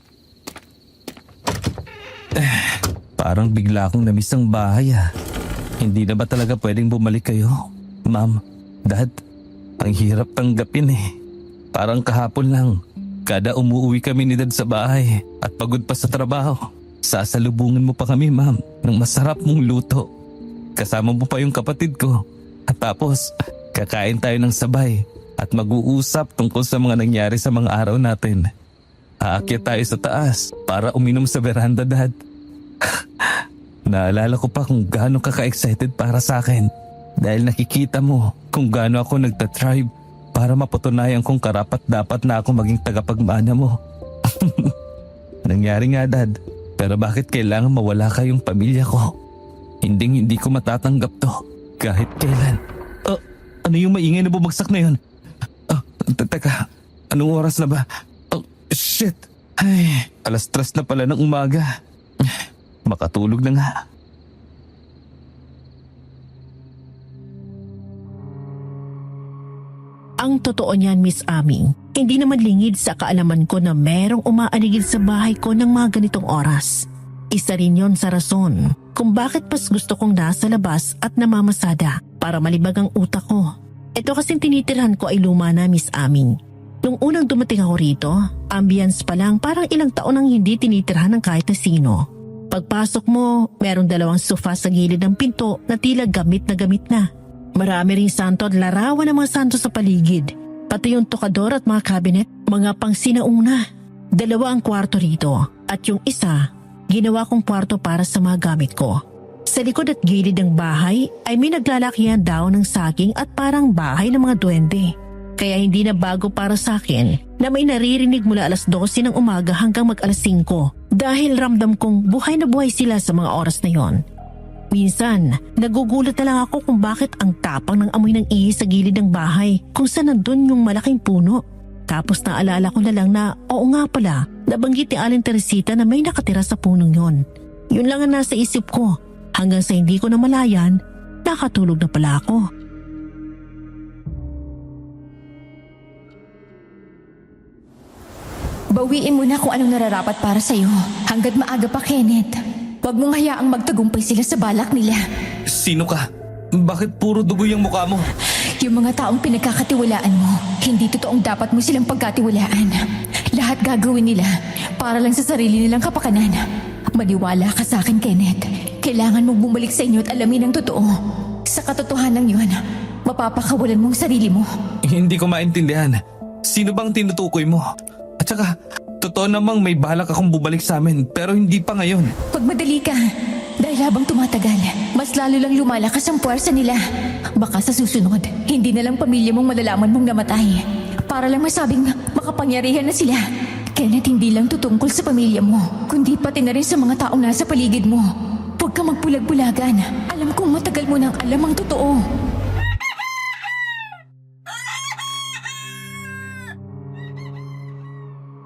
Parang bigla akong namiss ang bahay ah. Hindi na ba talaga pwedeng bumalik kayo? Ma'am, Dad, ang hirap tanggapin eh. Parang kahapon lang, kada umuwi kami ni Dad sa bahay at pagod pa sa trabaho, sasalubungin mo pa kami, ma'am, ng masarap mong luto. Kasama mo pa yung kapatid ko. At tapos, kakain tayo ng sabay at mag-uusap tungkol sa mga nangyari sa mga araw natin. Aakyat tayo sa taas para uminom sa veranda, Dad. Naalala ko pa kung gaano ka ka-excited para sa akin dahil nakikita mo kung gaano ako nagtatribe para para mapatunayan kong karapat-dapat na ako maging tagapagmana mo. Nangyari nga, Dad. Pero bakit kailangan mawala kayong pamilya ko? Hindi ko matatanggap to. Kahit kailan. Ano yung maingay na bumagsak na yun? Teka, anong oras na ba? Shit! Ay, 3:00 na pala ng umaga. Makatulog na nga. Ang totoo niyan, Miss Ami, hindi naman lingid sa kaalaman ko na merong umaaligid sa bahay ko ng mga ganitong oras. Isa rin yon sa rason kung bakit mas gusto kong nasa labas at namamasada para malibag ang utak ko. Ito kasing tinitirhan ko ay luma na, Miss Ami. Nung unang dumating ako rito, ambience pa lang parang ilang taon nang hindi tinitirhan ng kahit na sino. Pagpasok mo, merong 2 sofa sa gilid ng pinto na tila gamit na. Marami ring santo at larawan ng mga santo sa paligid. Pati yung tokador at mga cabinet, mga pang sinauna. 2 ang kwarto rito at yung isa, ginawa kong kwarto para sa mga gamit ko. Sa likod at gilid ng bahay ay may naglalakihan daw ng saging at parang bahay ng mga duwende. Kaya hindi na bago para sa akin na may naririnig mula 12:00 ng umaga hanggang mag 5:00 dahil ramdam kong buhay na buhay sila sa mga oras na yon. Minsan, nagugulat na lang ako kung bakit ang tapang ng amoy ng ihi sa gilid ng bahay kung saan nandun yung malaking puno. Tapos naalala ko na lang na oo nga pala, nabanggit ni Aling Teresita na may nakatira sa punong yon. Yun lang ang nasa isip ko hanggang sa hindi ko na malayan, nakatulog na pala ako. Bawiin mo na kung anong nararapat para sa'yo. Hanggat maaga pa, Kenneth. Huwag mong hayaang magtagumpay sila sa balak nila. Sino ka? Bakit puro dugo yung mukha mo? Yung mga taong pinagkakatiwalaan mo, hindi totoong dapat mo silang pagkatiwalaan. Lahat gagawin nila para lang sa sarili nilang kapakanan. Maniwala ka sa akin, Kenneth. Kailangan mong bumalik sa inyo at alamin ang totoo. Sa katotohanan yun, mapapakawalan mong sarili mo. Hindi ko maintindihan. Sino bang tinutukoy mo? At saka, totoo namang may balak akong bumalik sa amin pero hindi pa ngayon. Pagmadali ka. Dahil habang tumatagal, mas lalo lang lumalakas ang puwersa nila. Baka sa susunod, hindi na lang pamilya mong malalaman mong namatay. Para lang masabing makapangyarihan na sila. Kenneth, hindi lang tutungkol sa pamilya mo, kundi pati na rin sa mga taong nasa paligid mo. Huwag ka magbulag-bulagan. Alam kong matagal mo nang alam ang totoo.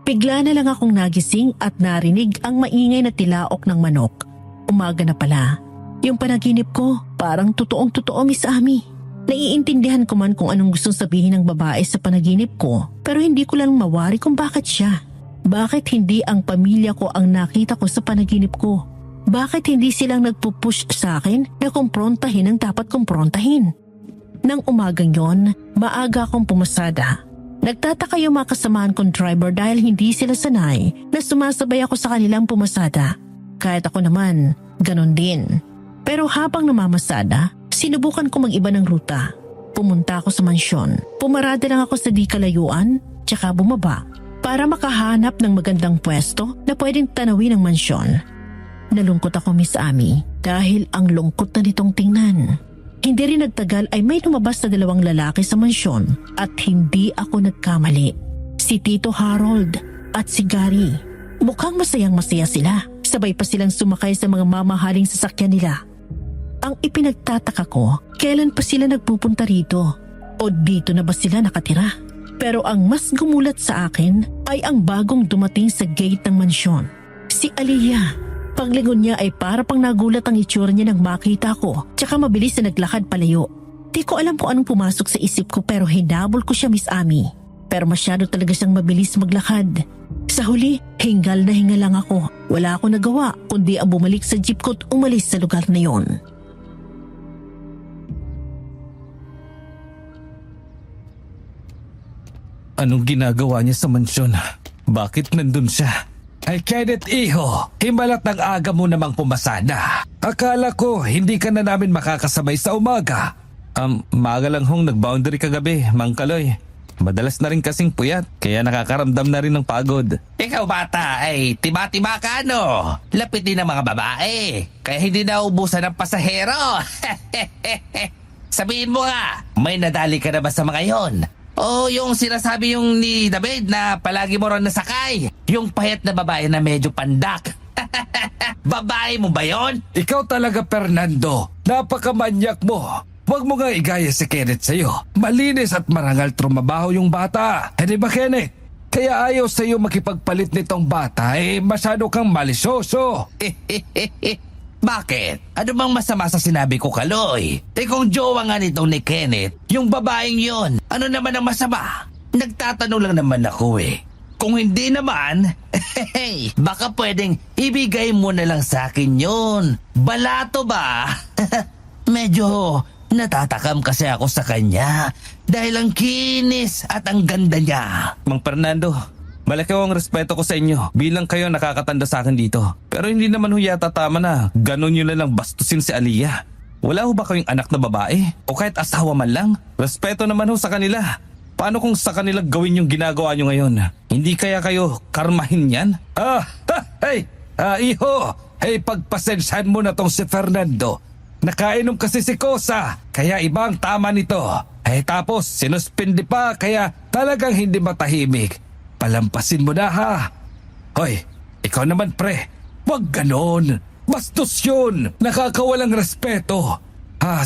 Bigla na lang akong nagising at narinig ang maingay na tilaok ng manok. Umaga na pala. Yung panaginip ko, parang totoong-totoo, Miss Ami. Naiintindihan ko man kung anong gustong sabihin ng babae sa panaginip ko, pero hindi ko lang mawari kung bakit siya. Bakit hindi ang pamilya ko ang nakita ko sa panaginip ko? Bakit hindi silang nagpupush sa akin na kumprontahin ang dapat kumprontahin? Nang umagang yon, maaga akong pumasada. Nagtataka yung mga kasamahan kong driver dahil hindi sila sanay na sumasabay ako sa kanilang pumasada. Kahit ako naman, ganon din. Pero habang namamasada, sinubukan ko mag-iba ng ruta. Pumunta ako sa mansyon. Pumarada lang ako sa di kalayuan, tsaka bumaba para makahanap ng magandang pwesto na pwedeng tanawin ng mansyon. Nalungkot ako, Miss Ami, dahil ang lungkot na nitong tingnan. Hindi rin nagtagal ay may lumabas na 2 lalaki sa mansyon at hindi ako nagkamali. Si Tito Harold at si Gary. Mukhang masayang-masaya sila. Sabay pa silang sumakay sa mga mamahaling sasakyan nila. Ang ipinagtataka ko, kailan pa sila nagpupunta rito? O dito na ba sila nakatira? Pero ang mas gumulat sa akin ay ang bagong dumating sa gate ng mansyon. Si Aliyah. Paglingon niya ay para pang nagulat ang itsura niya nang makita ko, tsaka mabilis na naglakad palayo. Di ko alam kung anong pumasok sa isip ko pero hinabol ko siya, Miss Ami. Pero masyado talaga siyang mabilis maglakad. Sa huli, hingal na hingal lang ako. Wala akong nagawa kundi ang bumalik sa jeep ko at umalis sa lugar na yon. Anong ginagawa niya sa mansyon? Bakit nandun siya? Ay, Kenneth, iho, himalat ng aga mo namang pumasada. Akala ko hindi ka na namin makakasabay sa umaga. Maaga lang hong nag-boundary kagabi, Mang Kaloy. Madalas na rin kasing puyat, kaya nakakaramdam na rin ng pagod. Ikaw bata ay tiba-tiba ka no? Lapit din ng mga babae, kaya hindi na ubusan ng pasahero. Sabihin mo nga, may nadali ka na ba sa mga yon? O yung sinasabi yung ni David na palagi mo ron nasakay. Yung payat na babae na medyo pandak. Babae mo ba yon? Ikaw talaga, Fernando. Napakamanyak mo. Huwag mo nga igaya si Kenneth sa'yo. Malinis at marangal trumabaho yung bata. Hindi ba, Kenneth? Kaya ayaw sa'yo makipagpalit nitong bata, masyado kang malisyoso. Bakit? Ano bang masama sa sinabi ko, Kaloy? Kung jowa nga nitong ni Kenneth, yung babaeng yon, ano naman ang masama? Nagtatanong lang naman ako Kung hindi naman, baka pwedeng ibigay mo na lang sa akin yun. Balato ba? Medyo natatakam kasi ako sa kanya dahil ang kinis at ang ganda niya. Mang Fernando, malaki ang respeto ko sa inyo bilang kayo nakakatanda sa akin dito. Pero hindi naman ho yata tama na ganun nyo na lang bastusin si Aliyah. Wala ho ba kayong anak na babae? O kahit asawa man lang? Respeto naman ho sa kanila. Paano kung sa kanila gawin yung ginagawa nyo ngayon? Hindi kaya kayo karmahin yan? Iho! Pagpasensyahan mo na tong si Fernando. Nakainom kasi si Kosa, kaya ibang tama nito. Tapos sinuspindi pa, kaya talagang hindi matahimik. Palampasin mo na ha. Hoy, ikaw naman pre, wag ganon. Bastos yun, nakakawalang respeto.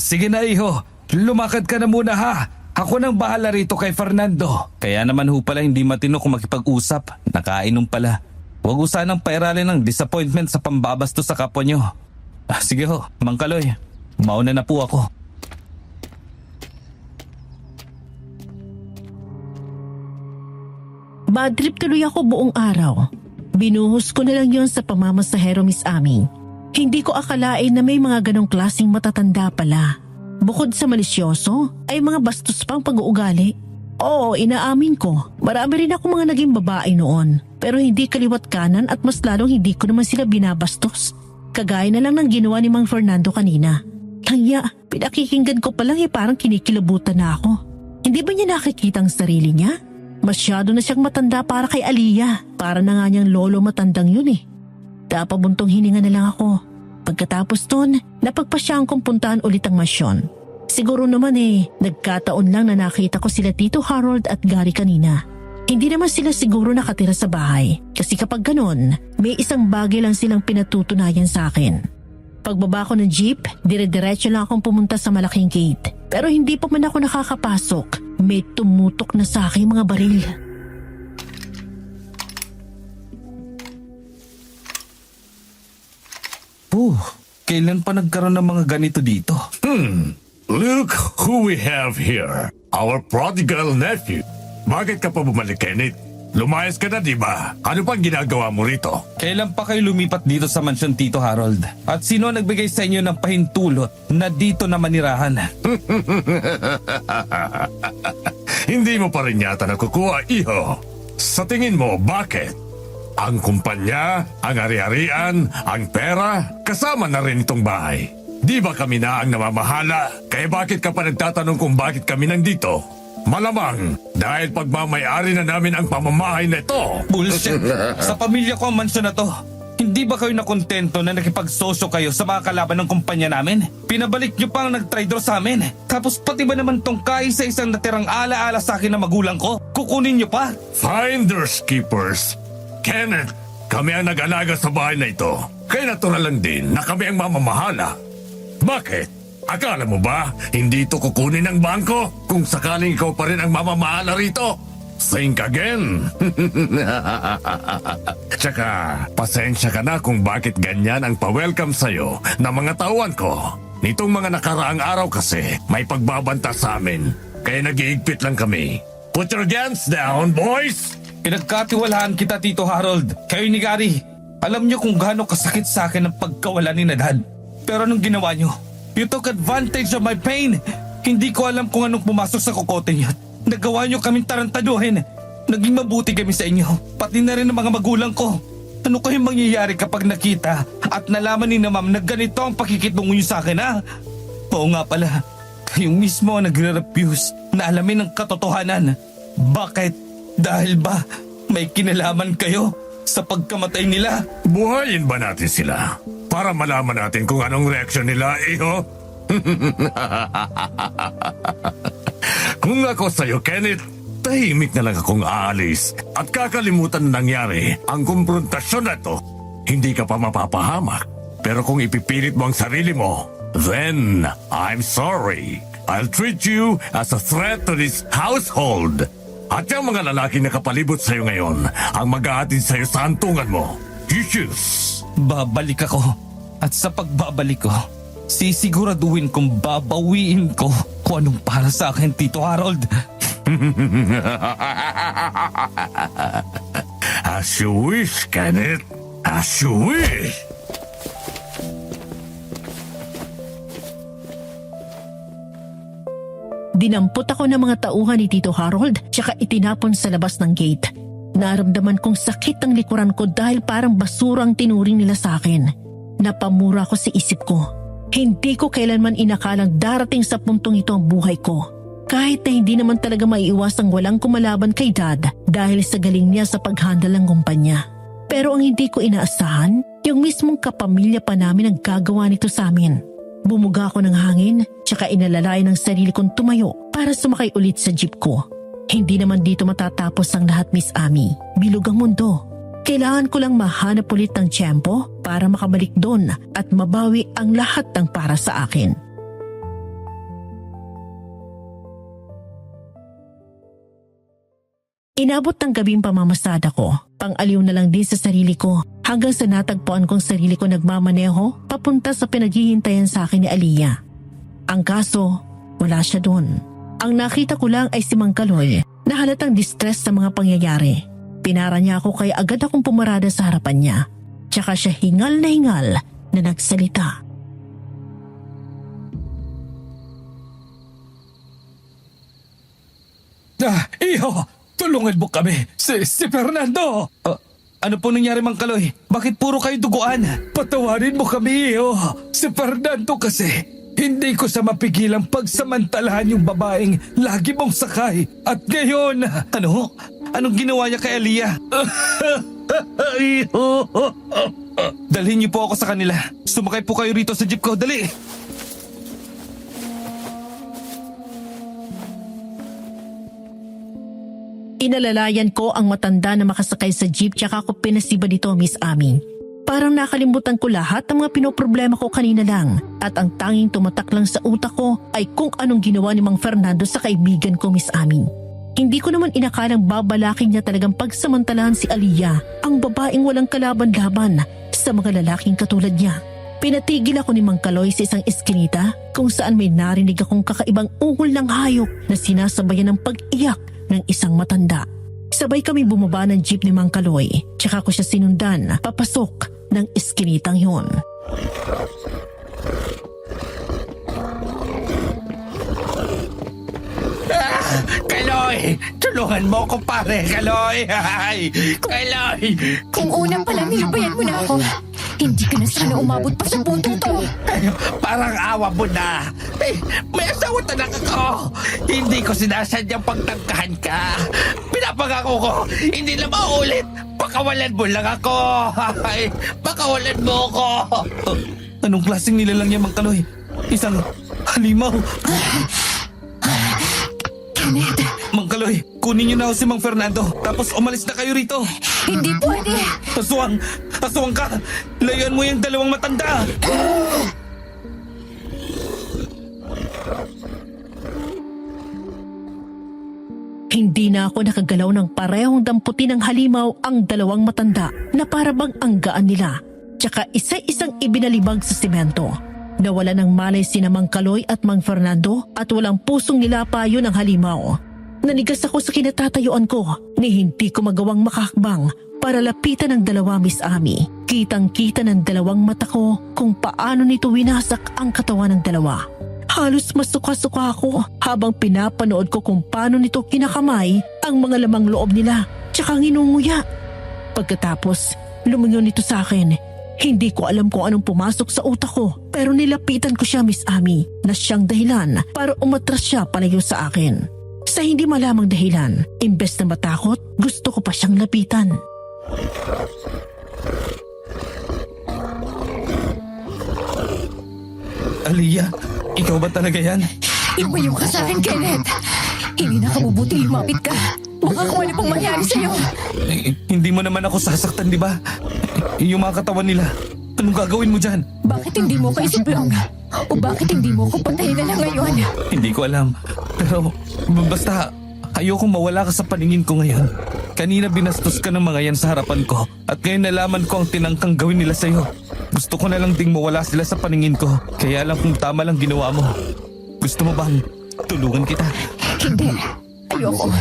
Sige na iho, lumakad ka na muna ha. Ako nang bahala rito kay Fernando. Kaya naman ho pala hindi matino kung makipag-usap. Nakainom pala. Huwag ho sanang pairalin ng disappointment sa pambabastos sa kapwa nyo. Sige ho, Mang Kaloy. Mauna na po ako. Bad trip tuloy ako buong araw. Binuhos ko na lang yon sa pamamasahero, Miss Aming. Hindi ko akalain na may mga ganong klaseng matatanda pala. Bukod sa malisyoso, ay mga bastos pang pag-uugali. Oo, inaamin ko. Marami rin ako mga naging babae noon. Pero hindi kaliwat kanan at mas lalong hindi ko naman sila binabastos. Kagaya na lang ng ginawa ni Mang Fernando kanina. Kaya, pinakikinggan ko pa lang parang kinikilabutan na ako. Hindi ba niya nakikita ang sarili niya? Masyado na siyang matanda para kay Aliyah. Para na nga niyang lolo matandang yun Napabuntong hininga na lang ako. Pagkatapos nun, napagpasyaan kong puntaan ulit ang masyon. Siguro naman nagkataon lang na nakita ko sila Tito Harold at Gary kanina. Hindi naman sila siguro nakatira sa bahay kasi kapag ganon, may isang bagay lang silang pinatutunayan sa akin. Pagbaba ko ng jeep, dire-diretso lang akong pumunta sa malaking gate. Pero hindi pa man ako nakakapasok, may tumutok na sa aking mga baril. Kailan pa nagkaroon ng mga ganito dito? Look who we have here. Our prodigal nephew. Bakit ka pa bumalik, Kenneth? Lumayas ka na, di ba? Ano pang ginagawa mo rito? Kailan pa kayo lumipat dito sa mansyon, Tito Harold? At sino ang nagbigay sa inyo ng pahintulot na dito na manirahan? Hindi mo pa rin yata nakukuha, iho. Sa tingin mo, bakit? Ang kumpanya, ang ari-arian, ang pera, kasama na rin itong bahay. Di ba kami na ang namamahala? Kaya bakit ka pa nagtatanong kung bakit kami nandito? Malamang, dahil pagmamayari na namin ang pamamahay na ito. Bullshit! Sa pamilya ko ang mansyon na to. Hindi ba kayo nakontento na nakipagsosyo kayo sa mga kalaban ng kumpanya namin? Pinabalik nyo pa ang nagtraidor sa amin. Tapos pati ba naman tong kaisa-isang natirang ala-ala sa akin na magulang ko? Kukunin nyo pa? Finders keepers. Kenneth, kami ang nag-alaga sa bahay na ito. Kaya natural lang din na kami ang mamamahala. Bakit? Akala mo ba hindi ito kukunin ng bangko kung sakaling ikaw pa rin ang mamamahala rito? Think again. Tsaka, pasensya ka na kung bakit ganyan ang pa-welcome sa'yo na mga tauhan ko. Nitong mga nakaraang araw kasi, may pagbabanta sa amin. Kaya nag-iigpit lang kami. Put your guns down, boys! Pinagkatiwalaan kita, Tito Harold. Kayo ni Gary. Alam nyo kung gaano kasakit sa akin ang pagkawala ni Dad. Pero anong ginawa nyo? You took advantage of my pain. Hindi ko alam kung anong pumasok sa kokote niya. Nagawa niyo kaming tarantaduhin. Naging mabuti kami sa inyo. Pati na rin ang mga magulang ko. Ano kayong mangyayari kapag nakita at nalaman ni na ma'am na ganito ang pakikitungo niyo sa akin, ha? Oo nga pala. Kayong mismo ang nagre-refuse na alamin ang katotohanan. Bakit? Dahil ba may kinalaman kayo sa pagkamatay nila? Buhayin ba natin sila? Para malaman natin kung anong reaksyon nila, iho? Kung ako sa'yo, Kenneth, tahimik na lang akong aalis at kakalimutan na nangyari ang kumprontasyon na to, hindi ka pa mapapahamak. Pero kung ipipilit mo ang sarili mo, then I'm sorry. I'll treat you as a threat to this household. At yung mga lalaki na kapalibot sa'yo ngayon ang mag-aatid sa'yo sa hantungan mo. Yus! Babalik ako. At sa pagbabalik ko, sisiguraduhin kong babawiin ko kung anong para sa akin, Tito Harold. As you wish, Kenneth. As you wish. Dinampot ako ng mga tauhan ni Tito Harold tsaka itinapon sa labas ng gate. Naramdaman kong sakit ang likuran ko dahil parang basura ang tinuring nila sa akin. Napamura ko sa isip ko. Hindi ko kailanman inakalang darating sa puntong ito ang buhay ko. Kahit na hindi naman talaga maiiwasang walang kumalaban kay Dad dahil sa galing niya sa paghandle ng kumpanya. Pero ang hindi ko inaasahan, yung mismong kapamilya pa namin ang gagawa nito sa amin. Bumuga ako ng hangin, tsaka inalalayan ng sarili kong tumayo para sumakay ulit sa jeep ko. Hindi naman dito matatapos ang lahat, Miss Ami. Bilog ang mundo. Kailangan ko lang mahanap ulit ng tiyempo para makabalik doon at mabawi ang lahat ng para sa akin. Inabot ng gabing pamamasada ko. Pang-aliw na lang din sa sarili ko hanggang sa natagpuan kong sarili ko nagmamaneho papunta sa pinaghihintayan sa akin ni Aliyah. Ang kaso, wala siya doon. Ang nakita ko lang ay si Mang Kaloy na halatang distress sa mga pangyayari. Pinara niya ako kaya agad akong pumarada sa harapan niya. Tsaka siya hingal na nagsalita. Iho! Tulungan mo kami! Si Fernando! Ano po nangyari, Mang Kaloy? Bakit puro kayo duguan? Patawarin mo kami, Iho! Si Fernando kasi! Hindi ko siya mapigilang pagsamantalahan yung babaeng lagi mong sakay. At ngayon... Ano? Anong ginawa niya kay Aliyah? Dalhin niyo po ako sa kanila. Sumakay po kayo rito sa jeep ko. Dali! Inalalayan ko ang matanda na makasakay sa jeep tsaka ko pinasiba dito, Miss Ami. Parang nakalimutan ko lahat ng mga pinoproblema ko kanina lang at ang tanging tumatak lang sa utak ko ay kung anong ginawa ni Mang Fernando sa kaibigan ko, Miss Ami. Hindi ko naman inakalang babalaking niya talagang pagsamantalahan si Aliyah, ang babaeng walang kalaban-laban sa mga lalaking katulad niya. Pinatigil ako ni Mang Kaloy sa isang eskinita kung saan may narinig akong kakaibang ungol ng hayop na sinasabayan ng pag-iyak ng isang matanda. Sabay kami bumaba ng jeep ni Mang Kaloy, tsaka ko siya sinundan papasok ng eskinitang yun. Kaloy! Tulungan mo ko, pare, Kaloy! Ay, Kaloy! Kung una pa lang nilabayan mo na ako, hindi ka na sana umabot pa sa puntong to. Parang awa mo na. May asawa talaga ako. Hindi ko sinasadyang pagtangkahan ka. Pinapangako ko, hindi na maulit. Pakawalan mo lang ako. Ay, pakawalan mo ako. Anong klaseng nilalang niya, Mang Kaloy? Isang halimaw. Kenneth, Mang Kaloy, kunin niyo na ako si Mang Fernando. Tapos umalis na kayo rito. hindi pwede. Aswang ka. Layuan mo yung dalawang matanda. Hindi na ako nakagalaw ng parehong damputin ng halimaw ang dalawang matanda na parabang ang gaan nila. Tsaka isa-isang ibinalibag sa simento. Nawala ng malay sina Mang Kaloy at Mang Fernando at walang pusong nilapayo ng halimaw. Nanigas ako sa kinatatayuan ko ni hindi ko magawang makahakbang para lapitan ng dalawa, Miss Ami. Kitang-kita ng dalawang mata ko kung paano nito winasak ang katawan ng dalawa. Halos masuka-suka ako habang pinapanood ko kung paano nito kinakamay ang mga lamang loob nila tsaka nginunguya. Pagkatapos, lumingon nito sa akin. Hindi ko alam kung anong pumasok sa utak ko pero nilapitan ko siya, Miss Ami, na siyang dahilan para umatras siya palayo sa akin. Sa hindi malamang dahilan, imbes na matakot, gusto ko pa siyang lapitan. Aliyah, ikaw ba talaga yan? Lumayo ka sa akin, Kenneth. Hindi na kabubuti lumapit ka. Baka kung ano pang mangyari sa'yo. Hindi mo naman ako sasaktan, di ba? Yung mga katawan nila. Anong gagawin mo dyan? Bakit hindi mo ko isiplong? O bakit hindi mo ko patayin na lang ngayon? Hindi ko alam. Pero basta ayokong mawala ka sa paningin ko ngayon. Kanina binastos ka ng mga yan sa harapan ko at ngayon nalaman ko ang tinangkang gawin nila sa'yo. Gusto ko na lang ding mawala sila sa paningin ko. Kaya lang kung tama lang ginawa mo. Gusto mo bang tulungan kita? Hindi. Ayoko.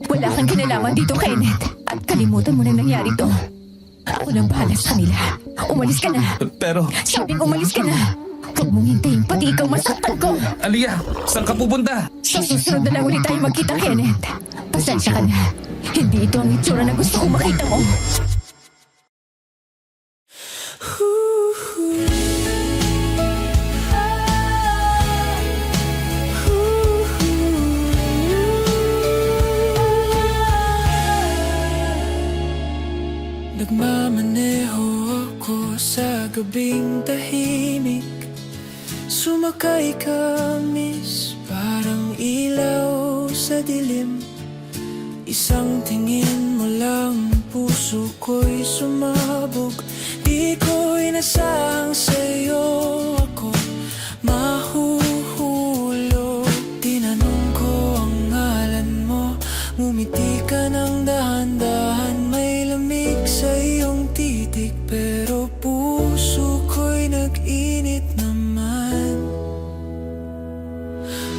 Wala kang kinalaman dito, Kenneth. At kalimutan mo nang nangyari to. Ako nang bahala sa kanila. Umalis ka na. Pero Sabing umalis ka na. Huwag mong hintayin pati ikaw masaktan ko. Aliyah, saan ka pupunta? Sa susunod na lang ulit tayo magkita, Kenneth. Pasensya ka na. Hindi ito ang itsura na gusto kong makita mo. Nagmamaneho ako sa gabing tahimik. Sumakay ka, miss, parang ilaw sa dilim. Isang tingin mo lang, puso ko'y sumabog. Di ko inasahang sa'yo ako mahuhulog. Tinanong ko ang ngalan mo, ngumiti ka ng dahan-dahan. May lamig sa iyong titig, pero puso ko'y nag-init naman.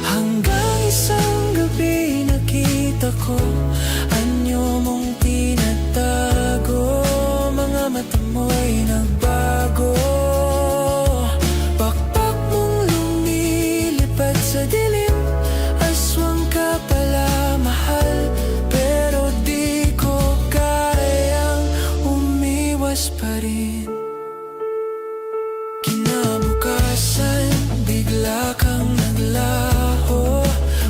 Hanggang isang gabi nakita ko anyo mong tinatago. Mga mata mo'y nagbago. Pakpak mong lumilipad sa dilim. Aswang ka pala, mahal, pero di ko kayang umiwas pa rin. Kinabukasan, bigla kang naglaho.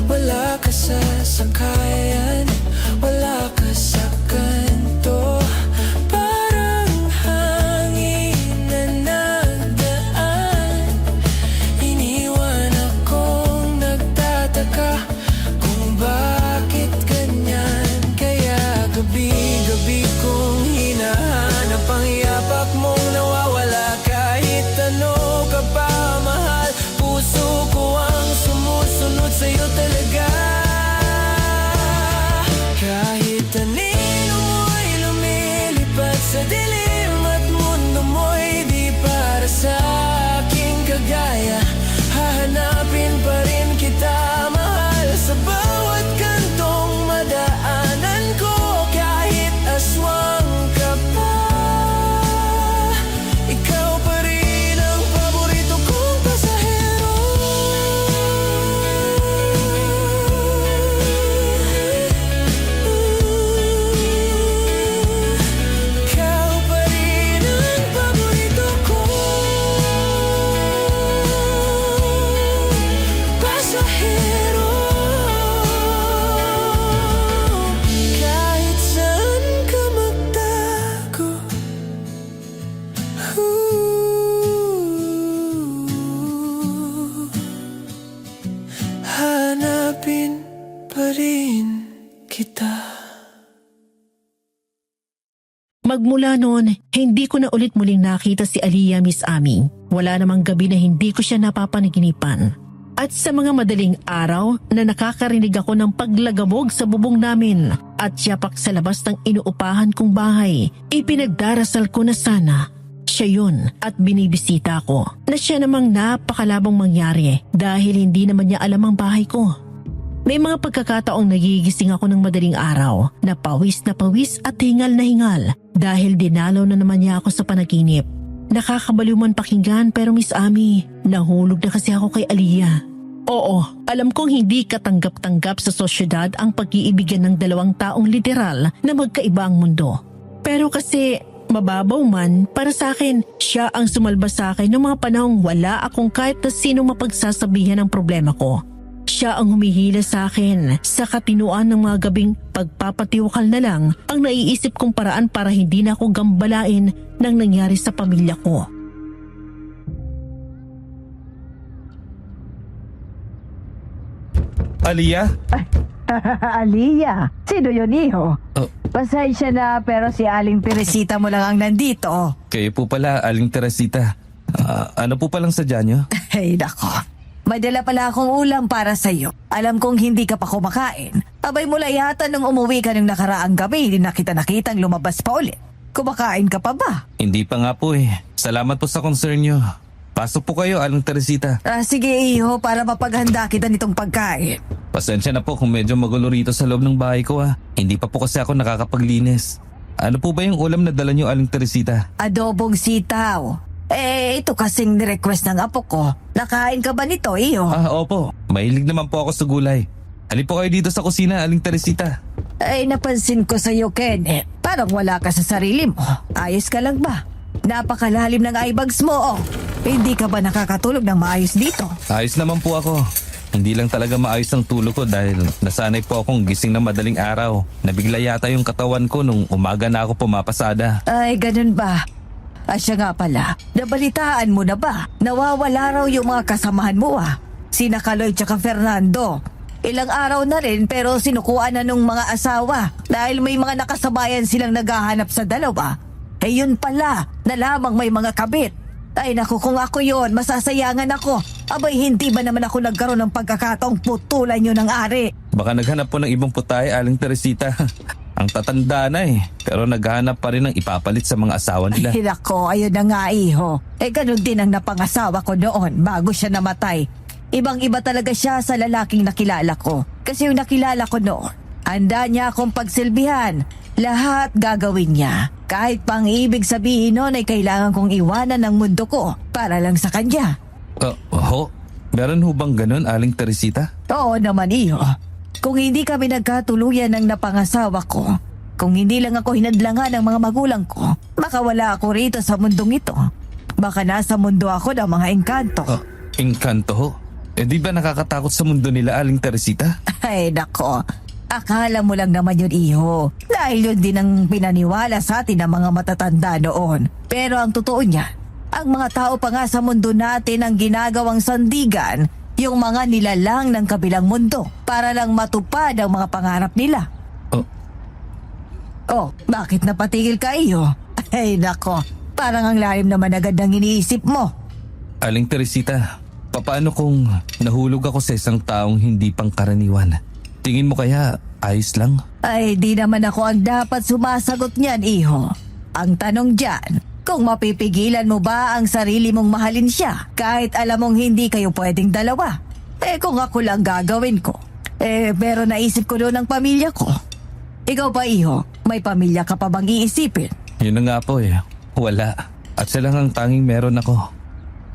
Wala ka sa sangkayan, wala ka sa kanto. Parang hangin na nagdaan. Iniwan akong nagtataka kung bakit ganyan. Kaya gabi-gabi kong hinahanap ang yapak mong nawawala. Kahit ano ka pa, mahal, puso ko ang sumusunod sa'yo talaga. Kahit anino mo'y lumilipad sa dilim at mundo mo'y di para sa aking kagaya. Hahanapin pa rin kita, mahal, sa bawat kantong madaanan ko. Kahit aswang ka pa, ikaw pa rin ang paborito kong pasahero. Ikaw pa rin ang paborito kong pasahero. Kahit saan ka magtago, hanapin pa rin kita. Magmula noon, hindi ko na ulit muling nakita si Aliyah, Miss Ami. Wala namang gabi na hindi ko siya napapanaginipan. At sa mga madaling araw na nakakarinig ako ng paglagabog sa bubong namin at yapak sa labas ng inuupahan kong bahay, ipinagdarasal ko na sana siya yun at binibisita ko na siya namang napakalabong mangyari dahil hindi naman niya alam ang bahay ko. May mga pagkakataong nagigising ako ng madaling araw na pawis at hingal na hingal dahil dinalaw na naman niya ako sa panaginip. Nakakabaliw man pakinggan pero Miss Ami, nahulog na kasi ako kay Aliyah. Oo, alam kong hindi katanggap-tanggap sa sosyedad ang pag-iibigan ng dalawang taong literal na magkaiba ang mundo. Pero kasi mababaw man, para sa akin, siya ang sumalba sa akin noong mga panahong wala akong kahit na sinong mapagsasabihan ng problema ko. Siya ang humihila sa akin sa katinuan ng mga gabing pagpapatiwakal na lang ang naiisip kong paraan para hindi na ako gambalain ng nangyari sa pamilya ko. Aliyah? Aliyah, sino yun, iho? Oh. Pasensya na, pero si Aling Teresita mo lang ang nandito. Kayo po pala, Aling Teresita. Ano po palang sadya nyo? Ay, nako. May dala pala akong ulam para sa'yo. Alam kong hindi ka pa kumakain. Abay mula yata nung umuwi ka ng nakaraang gabi, hindi na kita nakitang lumabas pa ulit. Kumakain ka pa ba? Hindi pa nga po eh. Salamat po sa concern nyo. Pasok po kayo, Aling Teresita. Sige, iho, para mapaghanda kita nitong pagkain. Pasensya na po kung medyo magulo rito sa loob ng bahay ko Hindi pa po kasi ako nakakapaglinis. Ano po ba yung ulam na dala nyo, Aling Teresita? Adobong sitaw. Ito kasing request ng apo ko. Nakain ka ba nito, iho? Opo. Mahilig naman po ako sa gulay. Halip po kayo dito sa kusina, Aling Teresita. Napansin ko sa'yo, Kenneth. Parang wala ka sa sarili mo. Ayos ka lang ba? Napakalalim ng eyebags mo, oh. Hindi ka ba nakakatulog ng maayos dito? Ayos naman po ako. Hindi lang talaga maayos ang tulog ko dahil nasanay po akong gising ng madaling araw. Nabigla yata yung katawan ko nung umaga na ako pumapasada. Ay, ganun ba? Siya nga pala, nabalitaan mo na ba? Nawawala raw yung mga kasamahan mo, Sina Kaloy tsaka Fernando. Ilang araw na rin pero sinukuan na nung mga asawa dahil may mga nakasabayan silang naghahanap sa dalawa. Yun pala, na lamang may mga kabit. Ay naku, kung ako yon, masasayangan ako. Abay, hindi ba naman ako nagkaroon ng pagkakataong putulan yun ng ari? Baka naghanap po ng ibang putay, Aling Teresita. Ang tatanda na pero naghahanap pa rin ng ipapalit sa mga asawa nila. Ay nako, ayun na nga, iho. Ganun din ang napangasawa ko noon bago siya namatay. Ibang-iba talaga siya sa lalaking nakilala ko. Kasi yung nakilala ko noon, handa niya akong pagsilbihan. Lahat gagawin niya. Kahit pang ibig sabihin noon ay kailangan kong iwanan ng mundo ko para lang sa kanya. Meron ho bang ganun, Aling Teresita? Oo naman, iho. Kung hindi kami nagkatuluyan ng napangasawa ko, kung hindi lang ako hinadlangan ng mga magulang ko, baka wala ako rito sa mundong ito. Baka nasa mundo ako ng mga engkanto. Engkanto ho? Di ba nakakatakot sa mundo nila, Aling Teresita? Ay, nako. Akala mo lang naman yun, iho. Dahil yun din ang pinaniwala sa atin ng mga matatanda noon. Pero ang totoo niya, ang mga tao pa nga sa mundo natin ang ginagawang sandigan, yung mga nilalang ng kabilang mundo para lang matupad ang mga pangarap nila. Bakit napatigil ka, iho? Ay, nako. Parang ang lalim naman agad ng iniisip mo. Aling Teresita, paano kung nahulog ako sa isang taong hindi pangkaraniwan? Tingin mo kaya ayos lang? Ay, di naman ako ang dapat sumasagot niyan, iho. Ang tanong dyan, kung mapipigilan mo ba ang sarili mong mahalin siya kahit alam mong hindi kayo pwedeng dalawa? Kung ako lang gagawin ko. Pero naisip ko doon ang pamilya ko. Ikaw ba, iho? May pamilya ka pa bang iisipin? Yun na nga po Wala. At siya lang ang tanging meron ako.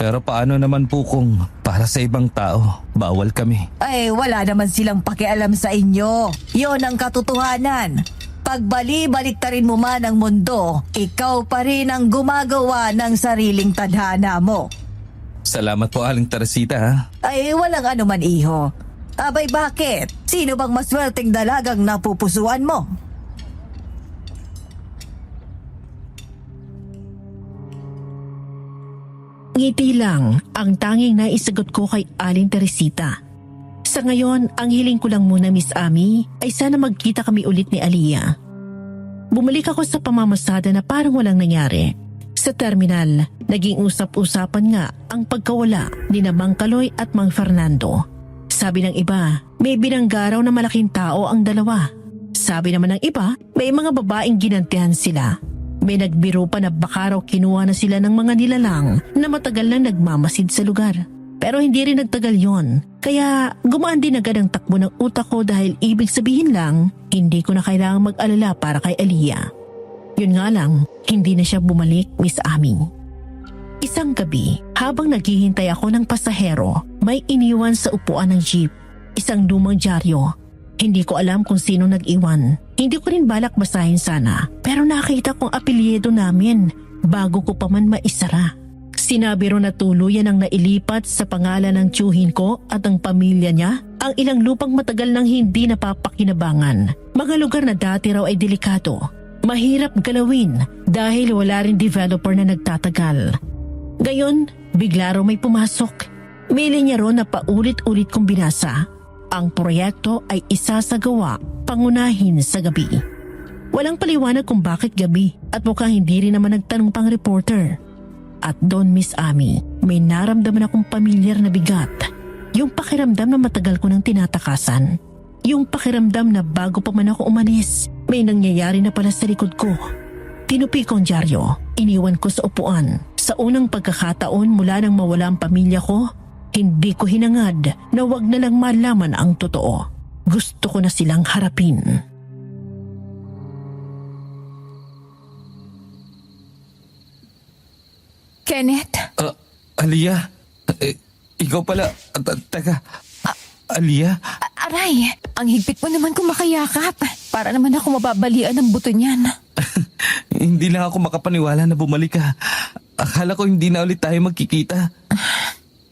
Pero paano naman po kung para sa ibang tao, bawal kami? Ay, wala naman silang pakialam sa inyo. Yon ang katotohanan. Pagbali-baliktarin mo man ang mundo, ikaw pa rin ang gumagawa ng sariling tadhana mo. Salamat po, Aling Teresita. Ay, walang anuman, iho. Abay, bakit? Sino bang maswerteng dalagang napupusuan mo? Ngiti lang ang tanging naisagot ko kay Aling Teresita. Sa ngayon, ang hiling ko lang muna, Miss Ami, ay sana magkita kami ulit ni Aliyah. Bumalik ako sa pamamasada na parang walang nangyari. Sa terminal, naging usap-usapan nga ang pagkawala ni na Mang Kaloy at Mang Fernando. Sabi ng iba, may binanggaraw na malaking tao ang dalawa. Sabi naman ng iba, may mga babaeng ginantihan sila. May nagbiro pa na baka raw kinuha na sila ng mga nilalang na matagal na nagmamasid sa lugar. Pero hindi rin nagtagal yon. Kaya gumaan din agad ang takbo ng utak ko dahil ibig sabihin lang, hindi ko na kailangang mag-alala para kay Aliyah. Yun nga lang, hindi na siya bumalik, Miss Ami. Isang gabi, habang naghihintay ako ng pasahero, may iniwan sa upuan ng jeep. Isang lumang dyaryo. Hindi ko alam kung sino nag-iwan. Hindi ko rin balak basahin sana. Pero nakita kong apelyido namin bago ko pa man maisara. Sinabi ro na tuluyan ang nailipat sa pangalan ng tiyuhin ko at ang pamilya niya ang ilang lupang matagal nang hindi napapakinabangan. Mga lugar na dati raw ay delikado. Mahirap galawin dahil wala rin developer na nagtatagal. Gayon, bigla raw may pumasok. May linya ro na paulit-ulit kong binasa. Ang proyekto ay isasagawa pangunahin sa gabi. Walang paliwanag kung bakit gabi at mukhang hindi rin naman nagtanong pang reporter. At doon, Miss Ami, may naramdaman akong pamilyar na bigat. Yung pakiramdam na matagal ko nang tinatakasan. Yung pakiramdam na bago pa man ako umalis, may nangyayari na pala sa likod ko. Tinupi ko ang dyaryo, iniwan ko sa upuan. Sa unang pagkakataon mula nang mawala ang pamilya ko, hindi ko hinangad na wag na lang malaman ang totoo. Gusto ko na silang harapin. Kenneth, Aliyah, ikaw pala. Teka, Aliyah? aray, ang higpit mo naman kung makayakap. Para naman ako mababalian ng buto niyan. Hindi lang ako makapaniwala na bumalik ka. Akala ko hindi na ulit tayo magkikita.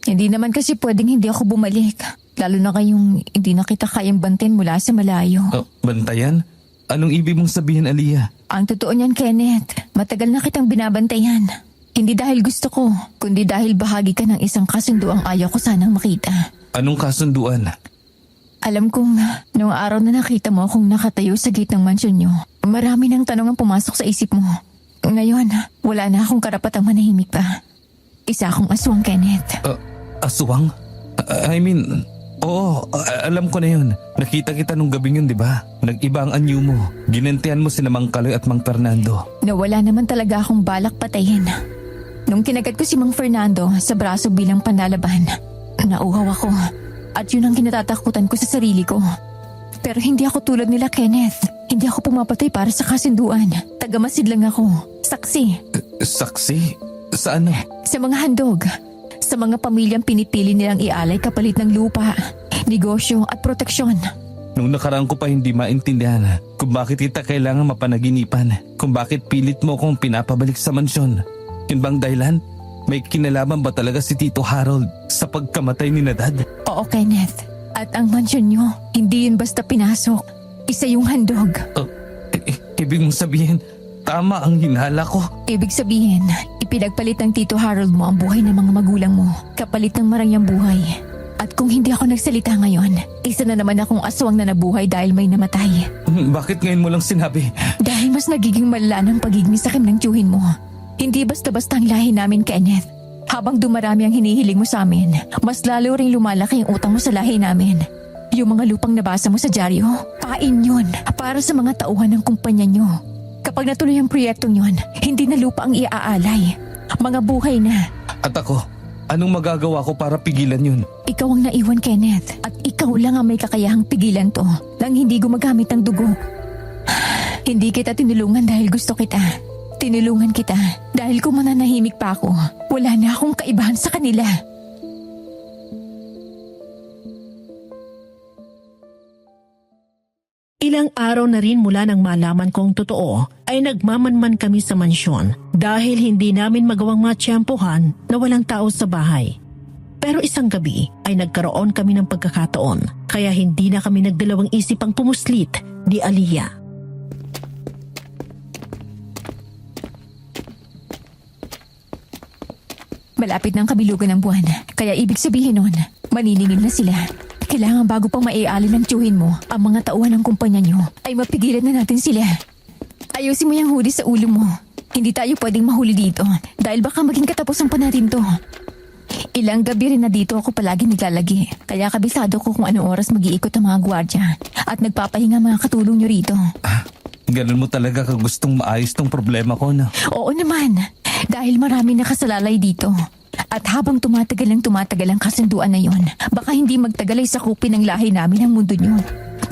Hindi naman kasi pwedeng hindi ako bumalik. Lalo na kayong hindi na kita kayang bantin mula sa malayo. Bantayan? Anong ibig mong sabihin, Aliyah? Ang totoo niyan, Kenneth, matagal na kitang binabantayan. Hindi dahil gusto ko, kundi dahil bahagi ka ng isang kasunduang ayaw ko sanang makita. Anong kasunduan? Alam kong noong araw na nakita mo akong nakatayo sa gate ng mansyon niyo, marami ng tanong ang pumasok sa isip mo. Ngayon, wala na akong karapatang manahimik pa. Isa akong aswang, Kenneth. Aswang? Oo, alam ko na yun. Nakita kita nung gabing yun, di ba? Nag-iba ang anyo mo. Ginantihan mo sina Mang Kaloy at Mang Fernando. Nawala naman talaga akong balak patayin. Nung kinagat ko si Mang Fernando sa braso bilang panlalaban, nauhaw ako. At yun ang kinatatakutan ko sa sarili ko. Pero hindi ako tulad nila, Kenneth. Hindi ako pumapatay para sa kasunduan. Tagamasid lang ako. Saksi. Saksi? Sa ano? Sa mga handog. Sa mga pamilyang pinipili nilang ialay kapalit ng lupa, negosyo at proteksyon. Nung nakaraan ko pa hindi maintindihan kung bakit kita kailangan mapanaginipan. Kung bakit pilit mo akong pinapabalik sa mansyon. Yun bang dahilan? May kinalaman ba talaga si Tito Harold sa pagkamatay ni Dad? Oo, Kenneth. At ang mansyon niyo, hindi yun basta pinasok. Isa yung handog. Ibig mong sabihin, tama ang hinala ko. Ibig sabihin, ipinagpalit ng Tito Harold mo ang buhay ng mga magulang mo, kapalit ng marangyang buhay. At kung hindi ako nagsalita ngayon, isa na naman akong aswang na nabuhay dahil may namatay. Bakit ngayon mo lang sinabi? Dahil mas nagiging malala ng pagiging sakim ng tiyuhin mo. Hindi basta-basta ang lahi namin, Kenneth. Habang dumarami ang hinihiling mo sa amin, mas lalo ring lumalaki ang utang mo sa lahi namin. Yung mga lupang nabasa mo sa dyaryo, pain yun para sa mga tauhan ng kumpanya nyo. Kapag natuloy ang proyektong yun, hindi na lupa ang iaalay. Mga buhay na. At ako, anong magagawa ko para pigilan yun? Ikaw ang naiwan, Kenneth. At ikaw lang ang may kakayahang pigilan to nang hindi gumagamit ng dugo. Hindi kita tinulungan dahil gusto kita. Tinulungan kita dahil kung mananahimik pa ako, wala na akong kaibahan sa kanila. Ilang araw na rin mula nang malaman kong totoo ay nagmamanman kami sa mansyon dahil hindi namin magawang matsyempohan na walang tao sa bahay. Pero isang gabi ay nagkaroon kami ng pagkakataon kaya hindi na kami nagdalawang isipang pumuslit ni Aliyah. Malapit ng kabilugan ng buwan, kaya ibig sabihin nun, maniningil na sila. Kailangan bago pang maiali ng tiyuhin mo ang mga tauhan ng kumpanya nyo, ay mapigilan na natin sila. Ayusin mo yung huli sa ulo mo. Hindi tayo pwedeng mahuli dito dahil baka maging katapusan pa natin to. Ilang gabi rin na dito ako palagi naglalagi, kaya kabisado ko kung anong oras mag-iikot ang mga gwardya at nagpapahinga mga katulong nyo rito. Ganun mo talaga kagustong maayos tong problema ko, no? Oo naman, dahil marami nakasalalay dito. At habang tumatagal ang kasunduan na yon, baka hindi magtagal ay sakupin ng lahi namin ang mundo nyo.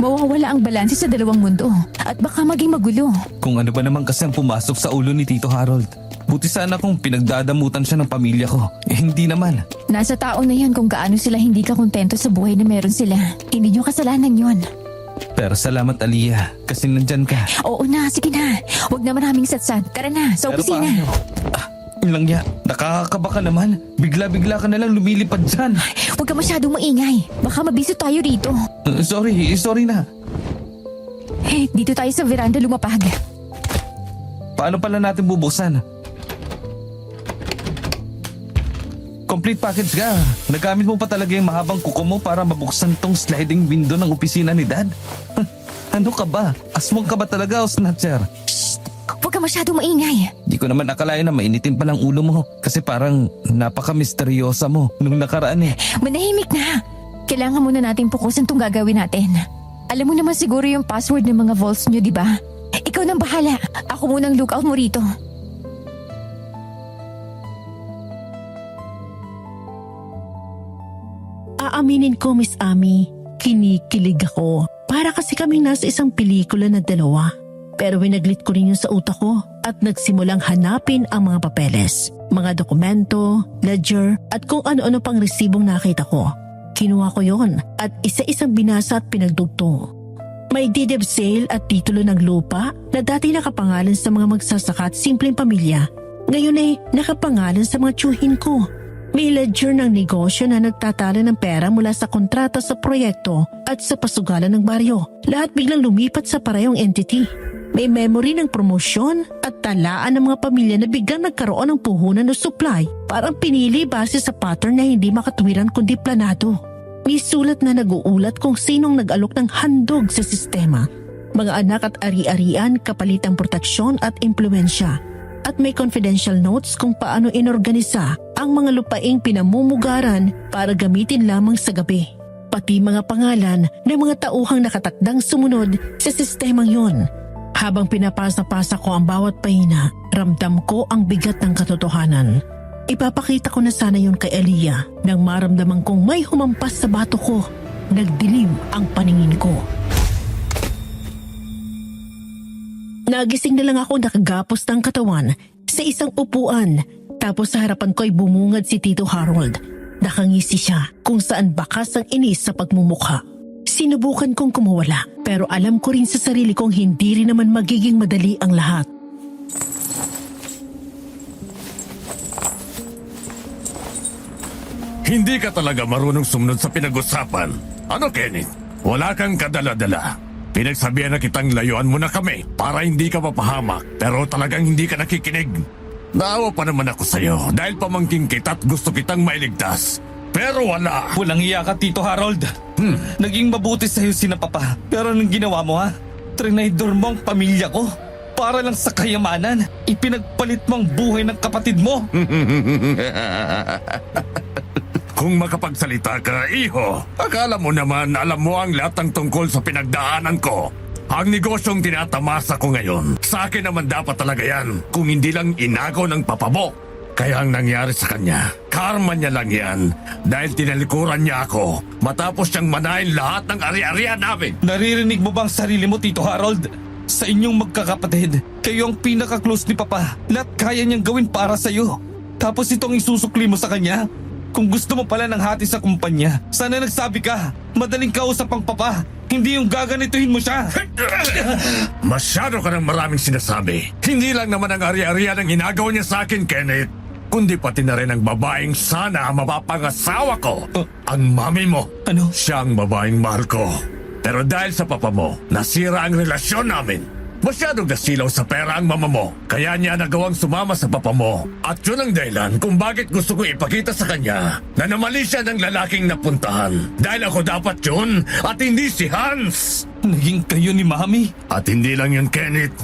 Mawawala ang balanse sa dalawang mundo at baka maging magulo. Kung ano ba naman kasi ang pumasok sa ulo ni Tito Harold. Buti sana kung pinagdadamutan siya ng pamilya ko. Hindi naman. Nasa tao na yan kung gaano sila hindi ka kontento sa buhay na meron sila. Hindi nyo kasalanan yon. Pero salamat, Aliyah, kasi nandyan ka. Oo na, sige na. Huwag na maraming satsat. Tara na, sa Pero opisina. Yun lang ya, nakakakaba ka naman. Bigla-bigla ka na lang lumilipad dyan. Huwag ka masyadong maingay. Baka mabiso tayo rito. Sorry na. Dito tayo sa veranda lumapag. Paano pala natin bubuksan? Complete package ka. Nagamit mo pa talaga yung mahabang kuko mo para mabuksan tong sliding window ng opisina ni Dad. Ano ka ba? Aswang ka ba talaga o snatcher? Huwag ka masyadong maingay. Di ko naman akalain na mainitin pa lang ulo mo kasi parang napaka-misteryosa mo nung nakaraan eh. Manahimik na. Kailangan muna natin pukusan tong gagawin natin. Alam mo naman siguro yung password ng mga vaults nyo, di ba? Ikaw nang bahala. Ako munang lookout mo rito. Aaminin ko, Miss Ami, kinikilig ako. Para kasi kaming nasa isang pelikula na dalawa. Pero winaglit ko rin yun sa utak ko at nagsimulang hanapin ang mga papeles, mga dokumento, ledger at kung ano-ano pang resibong nakita ko. Kinuha ko yon at isa-isang binasa at pinagdugtong. May deed of sale at titulo ng lupa na dati nakapangalan sa mga magsasaka at simpleng pamilya. Ngayon ay nakapangalan sa mga tiyuhin ko. May ledger ng negosyo na nagtatala ng pera mula sa kontrata sa proyekto at sa pasugalan ng baryo. Lahat biglang lumipat sa parehong entity. May memory ng promosyon at talaan ng mga pamilya na biglang nagkaroon ng puhunan o supply. Parang pinili base sa pattern na hindi makatuwiran kundi planado. May sulat na nag-uulat kung sinong nag-alok ng handog sa sistema. Mga anak at ari-arian kapalit ang proteksyon at impluensya. At may confidential notes kung paano inorganisa ang mga lupaing pinamumugaran para gamitin lamang sa gabi. Pati mga pangalan ng mga tauhang nakatakdang sumunod sa sistemang yon. Habang pinapasa-pasa ko ang bawat pahina, ramdam ko ang bigat ng katotohanan. Ipapakita ko na sana yon kay Aliyah nang maramdaman kong may humampas sa bato ko. Nagdilim ang paningin ko. Nagising na lang ako nakagapos ng katawan sa isang upuan. Tapos sa harapan ko ay bumungad si Tito Harold. Nakangisi siya kung saan bakas ang inis sa pagmumukha. Sinubukan kong kumawala pero alam ko rin sa sarili kong hindi rin naman magiging madali ang lahat. Hindi ka talaga marunong sumunod sa pinag-usapan. Ano, Kenneth? Wala kang kadala-dala. Pinagsabihan na kitang layuan mo na kami para hindi ka mapahamak pero talagang hindi ka nakikinig. Naawa pa naman ako sa'yo dahil pamangking kita at gusto kitang mailigtas. Pero wala. Walang iya ka, Tito Harold. Naging mabuti sa'yo sina Papa. Pero anong ginawa mo ha? Trinaydor mo ang pamilya ko. Para lang sa kayamanan, ipinagpalit mo ang buhay ng kapatid mo. Kung makapagsalita ka, iho, akala mo naman alam mo ang lahat ng tungkol sa pinagdaanan ko. Ang negosyong tinatamasa ko ngayon, sa akin naman dapat talaga yan kung hindi lang inagaw ng papa mo. Kaya ang nangyari sa kanya, karma niya lang yan dahil tinalikuran niya ako matapos siyang manahin lahat ng ari-arian namin. Naririnig mo ba ang sarili mo, Tito Harold? Sa inyong magkakapatid, kayo ang pinaka-close ni Papa. Lahat kaya niyang gawin para sa'yo. Tapos itong isusukli mo sa kanya? Kung gusto mo pala ng hati sa kumpanya, sana nagsabi ka. Madaling kausap ang Papa. Hindi yung gaganituhin mo siya. Masyado ka ng maraming sinasabi. Hindi lang naman ang ari-arian ang inagaw niya sa akin, Kenneth. Kundi pati na rin ang babaeng sana mapapangasawa ko. Ang mami mo. Ano? Siya ang babaeng mahal ko. Pero dahil sa papa mo, nasira ang relasyon namin. Masyadong nasilaw sa pera ang mama mo. Kaya niya nagawang sumama sa papa mo. At yun ang dahilan kung bakit gusto ko ipakita sa kanya na namali siya ng lalaking napuntahan. Dahil ako dapat yun at hindi si Hans. Naging kayo ni Mami? At hindi lang yun, Kenneth.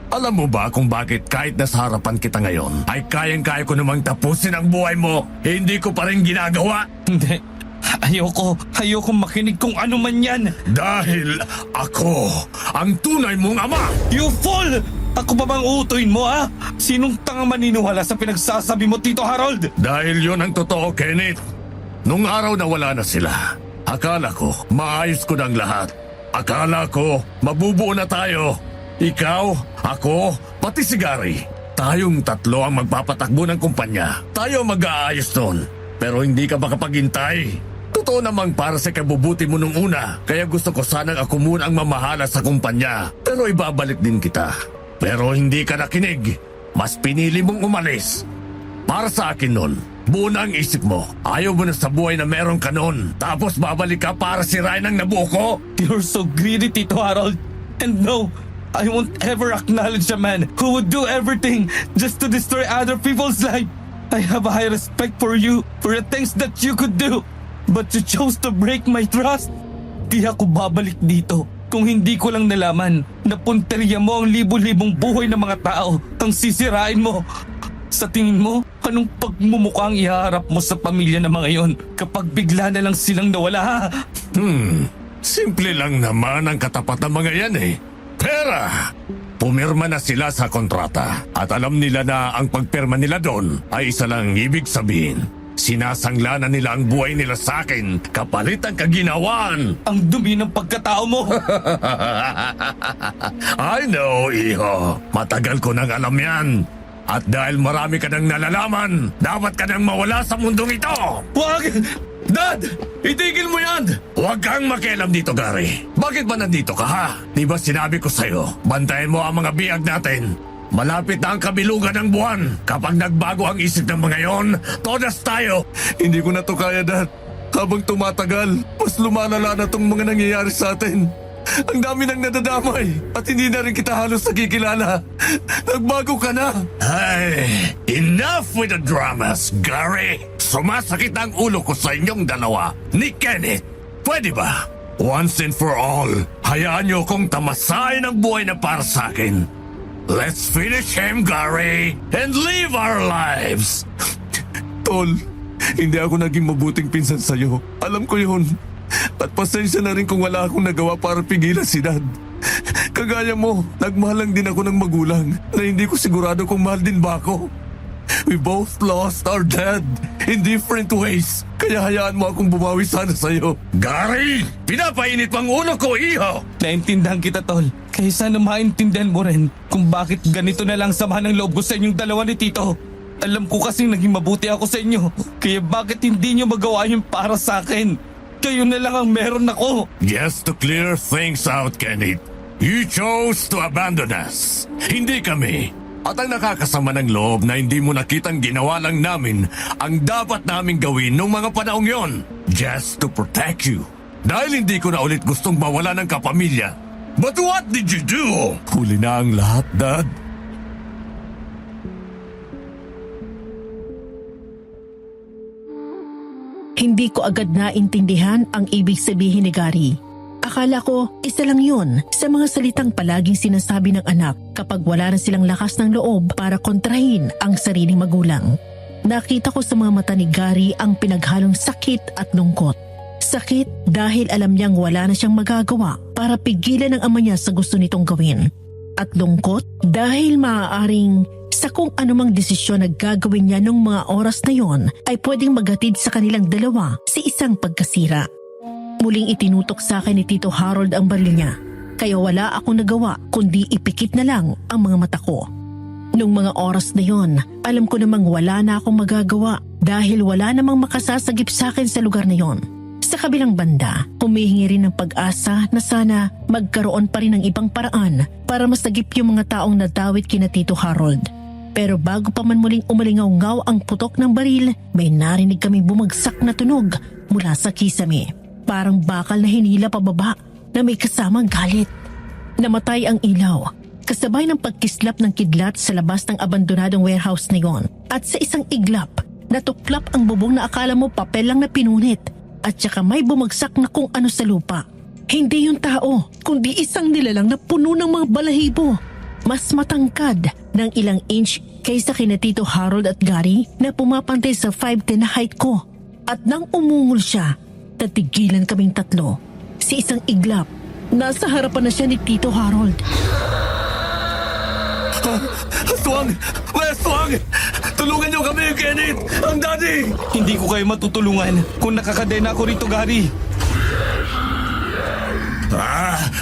Alam mo ba kung bakit kahit nasa harapan kita ngayon ay kayang-kaya ko namang tapusin ang buhay mo? Hindi ko pa rin ginagawa. Hindi. Ayoko makinig kung ano man yan. Dahil ako ang tunay mong ama. You fool! Ako pa bang uutuin mo ha? Sinong tangang maniniwala sa pinagsasabi mo, Tito Harold? Dahil yon ang totoo, Kenneth. Nung araw na wala na sila, akala ko maayos ko ng lahat. Akala ko mabubuo na tayo. Ikaw, ako, pati si Gary. Tayong tatlo ang magpapatakbo ng kumpanya. Tayo mag-aayos nun. Pero hindi ka makapaghintay. Totoo namang para sa kabubuti mo nung una. Kaya gusto ko sanang ako muna ang mamahala sa kumpanya. Pero ibabalik din kita. Pero hindi ka nakinig. Mas pinili mong umalis. Para sa akin nun, buo na ang isip mo. Ayaw mo na sa buhay na meron ka nun. Tapos babalik ka para sirain ang nabuo ko. You're so greedy, Tito Harold. And no, I won't ever acknowledge a man who would do everything just to destroy other people's life. I have a high respect for you, for the things that you could do. But you chose to break my trust. Di ako babalik dito kung hindi ko lang nalaman na punteriya mo ang libo-libong buhay ng mga tao ang sisirain mo. Sa tingin mo, anong pagmumukha ang ihaharap mo sa pamilya ng mga yon kapag bigla na lang silang nawala ha? Simple lang naman ang katapat ng mga yan eh. Pera! Pumirma na sila sa kontrata at alam nila na ang pagpirma nila doon ay isa lang ibig sabihin. Sinasangla na nila ang buhay nila sa akin kapalit ang kaginawaan. Ang dumi ng pagkatao mo. I know, iho. Matagal ko nang alam yan. At dahil marami ka nang nalalaman, dapat ka nang mawala sa mundong ito. Wag! Dad! Itigil mo yan! Huwag kang makialam dito, Gary. Bakit ba nandito ka, ha? Di ba sinabi ko sa'yo, bantayan mo ang mga biyag natin. Malapit na ang kabilugan ng buwan. Kapag nagbago ang isip ng mga yon, todas tayo. Hindi ko na to kaya, Dad. Habang tumatagal, mas lumalala na tong mga nangyayari sa atin. Ang dami nang nadadamay at hindi na rin kita halos nakikilala. Nagbago ka na. Ay, enough with the dramas, Gary. Sumasakit ang ulo ko sa inyong dalawa ni Kenneth. Pwede ba? Once and for all, hayaan niyo kong tamasahin ang buhay na para sa akin. Let's finish him, Gary, and live our lives. Tol, hindi ako naging mabuting pinsan sa'yo. Alam ko yun. At pasensya na rin kung wala akong nagawa para pigilan si Dad. Kagaya mo, nagmahal lang din ako ng magulang na hindi ko sigurado kung mahal din ba ako. We both lost our dad in different ways. Kaya hayaan mo akong bumawi sana sa'yo. Gary, pinapainit pang ulo ko, iho. Naintindihan kita, Tol. Kaya sana maintindihan mo rin kung bakit ganito na lang sama ng loob ko sa inyong dalawa ni Tito. Alam ko kasing naging mabuti ako sa inyo. Kaya bakit hindi nyo magawa yung para sa akin? Kayo na lang ang meron ako. Just to clear things out, Kenneth. You chose to abandon us. Hindi kami. At ang nakakasama ng loob na hindi mo nakitang ginawa lang namin ang dapat naming gawin nung mga panahong yon. Just to protect you. Dahil hindi ko na ulit gustong mawala ng kapamilya. But what did you do? Huli na ang lahat, Dad. Hindi ko agad naintindihan ang ibig sabihin ni Gary. Akala ko isa lang yun sa mga salitang palaging sinasabi ng anak kapag wala na silang lakas ng loob para kontrahin ang sariling magulang. Nakita ko sa mga mata ni Gary ang pinaghalong sakit at lungkot. Sakit dahil alam niyang wala na siyang magagawa para pigilan ang ama niya sa gusto nitong gawin. At lungkot dahil maaaring sa kung anumang desisyon na gagawin niya nung mga oras na yon ay pwedeng maghatid sa kanilang dalawa sa isang pagkasira. Muling itinutok sa akin ni Tito Harold ang baril niya, kaya wala akong nagawa kundi ipikit na lang ang mga mata ko. Nung mga oras na yon, alam ko namang wala na akong magagawa dahil wala namang makasasagip sa akin sa lugar na yon. Sa kabilang banda, humihingi rin ng pag-asa na sana magkaroon pa rin ng ibang paraan para masagip yung mga taong nadawit kina Tito Harold. Pero bago pa man muling umalingaw-ngaw ang putok ng baril, may narinig kaming bumagsak na tunog mula sa kisame. Parang bakal na hinila pababa na may kasamang galit. Namatay ang ilaw, kasabay ng pagkislap ng kidlat sa labas ng abandonadong warehouse na yon. At sa isang iglap, natuklap ang bubong na akala mo papel lang na pinunit. At saka may bumagsak na kung ano sa lupa. Hindi yung tao, kundi isang nilalang na puno ng mga balahibo. Mas matangkad ng ilang inch kaysa kina Tito Harold at Gary na pumapantay sa 5'10" na height ko. At nang umungol siya, tatigilan kaming tatlo. Sa isang iglap, nasa harapan na siya ni Tito Harold. Aswang! May aswang! Tulungan niyo kami, Kenneth! Ang daddy! Hindi ko kayo matutulungan kung nakakadena ako rito, Gary.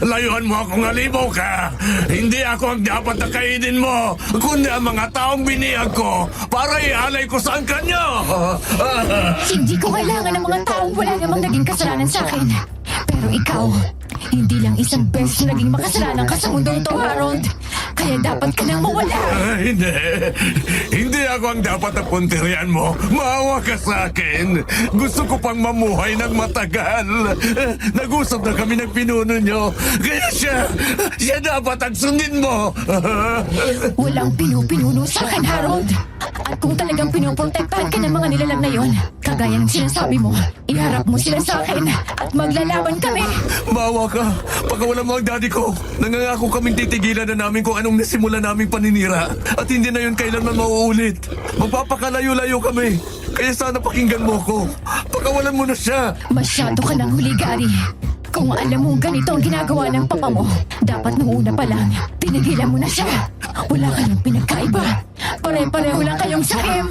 Layuan mo akong halimaw ka! Hindi ako ang dapat na kainin mo, kundi ang mga taong biniyag ko para ialay ko sa kanya! Hindi ko kailangan ng mga taong wala namang naging kasalanan sa akin. Pero ikaw, hindi lang isang beses naging makasalanan ka sa mundong to, Harold. Kaya dapat ka nang mawala. Hindi. Hindi ako ang dapat na punterian mo. Maawa ka sa akin. Gusto ko pang mamuhay ng matagal. Nag-usap na kami ng pinuno nyo. Kaya siya dapat ang sundin mo. Walang pinupinuno sa akin, Harold. At kung talagang pinoprotektahan ka ng mga nilalang na yon, kagaya ng sinasabi mo, iharap mo sila sa akin at maglalaban kami. Maawa ka. Pagkawalan mo ang daddy ko. Nangangako kaming titigilan na namin kung anong nasimula naming paninira. At hindi na yun kailanman mauulit. Magpapakalayo-layo kami. Kaya sana pakinggan mo ko. Pagkawalan mo na siya. Masyado ka ng huli, Gary. Kung alam mo ganito ang ginagawa ng papa mo, dapat nung una pa lang, tinigilan mo na siya. Wala kayong pinagkaiba. Pare-pareho lang kayong sakim.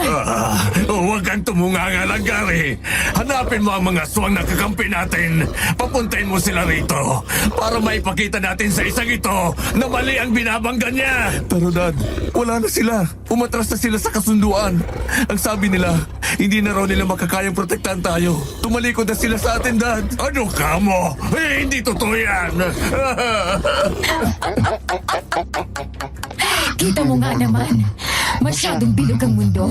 Huwag kang tumunganga lang, Gary. Hanapin mo ang mga swang na kakampi natin. Papuntahin mo sila rito para maipakita natin sa isang ito na mali ang binabangga niya. Pero dad, wala na sila. Umatras na sila sa kasunduan. Ang sabi nila, hindi na raw nila makakayang protektahan tayo. Tumalikod na sila sa atin, dad. Ano ka mo? Hindi totoo yan. Kita mo nga naman, masyadong bilog ang mundo.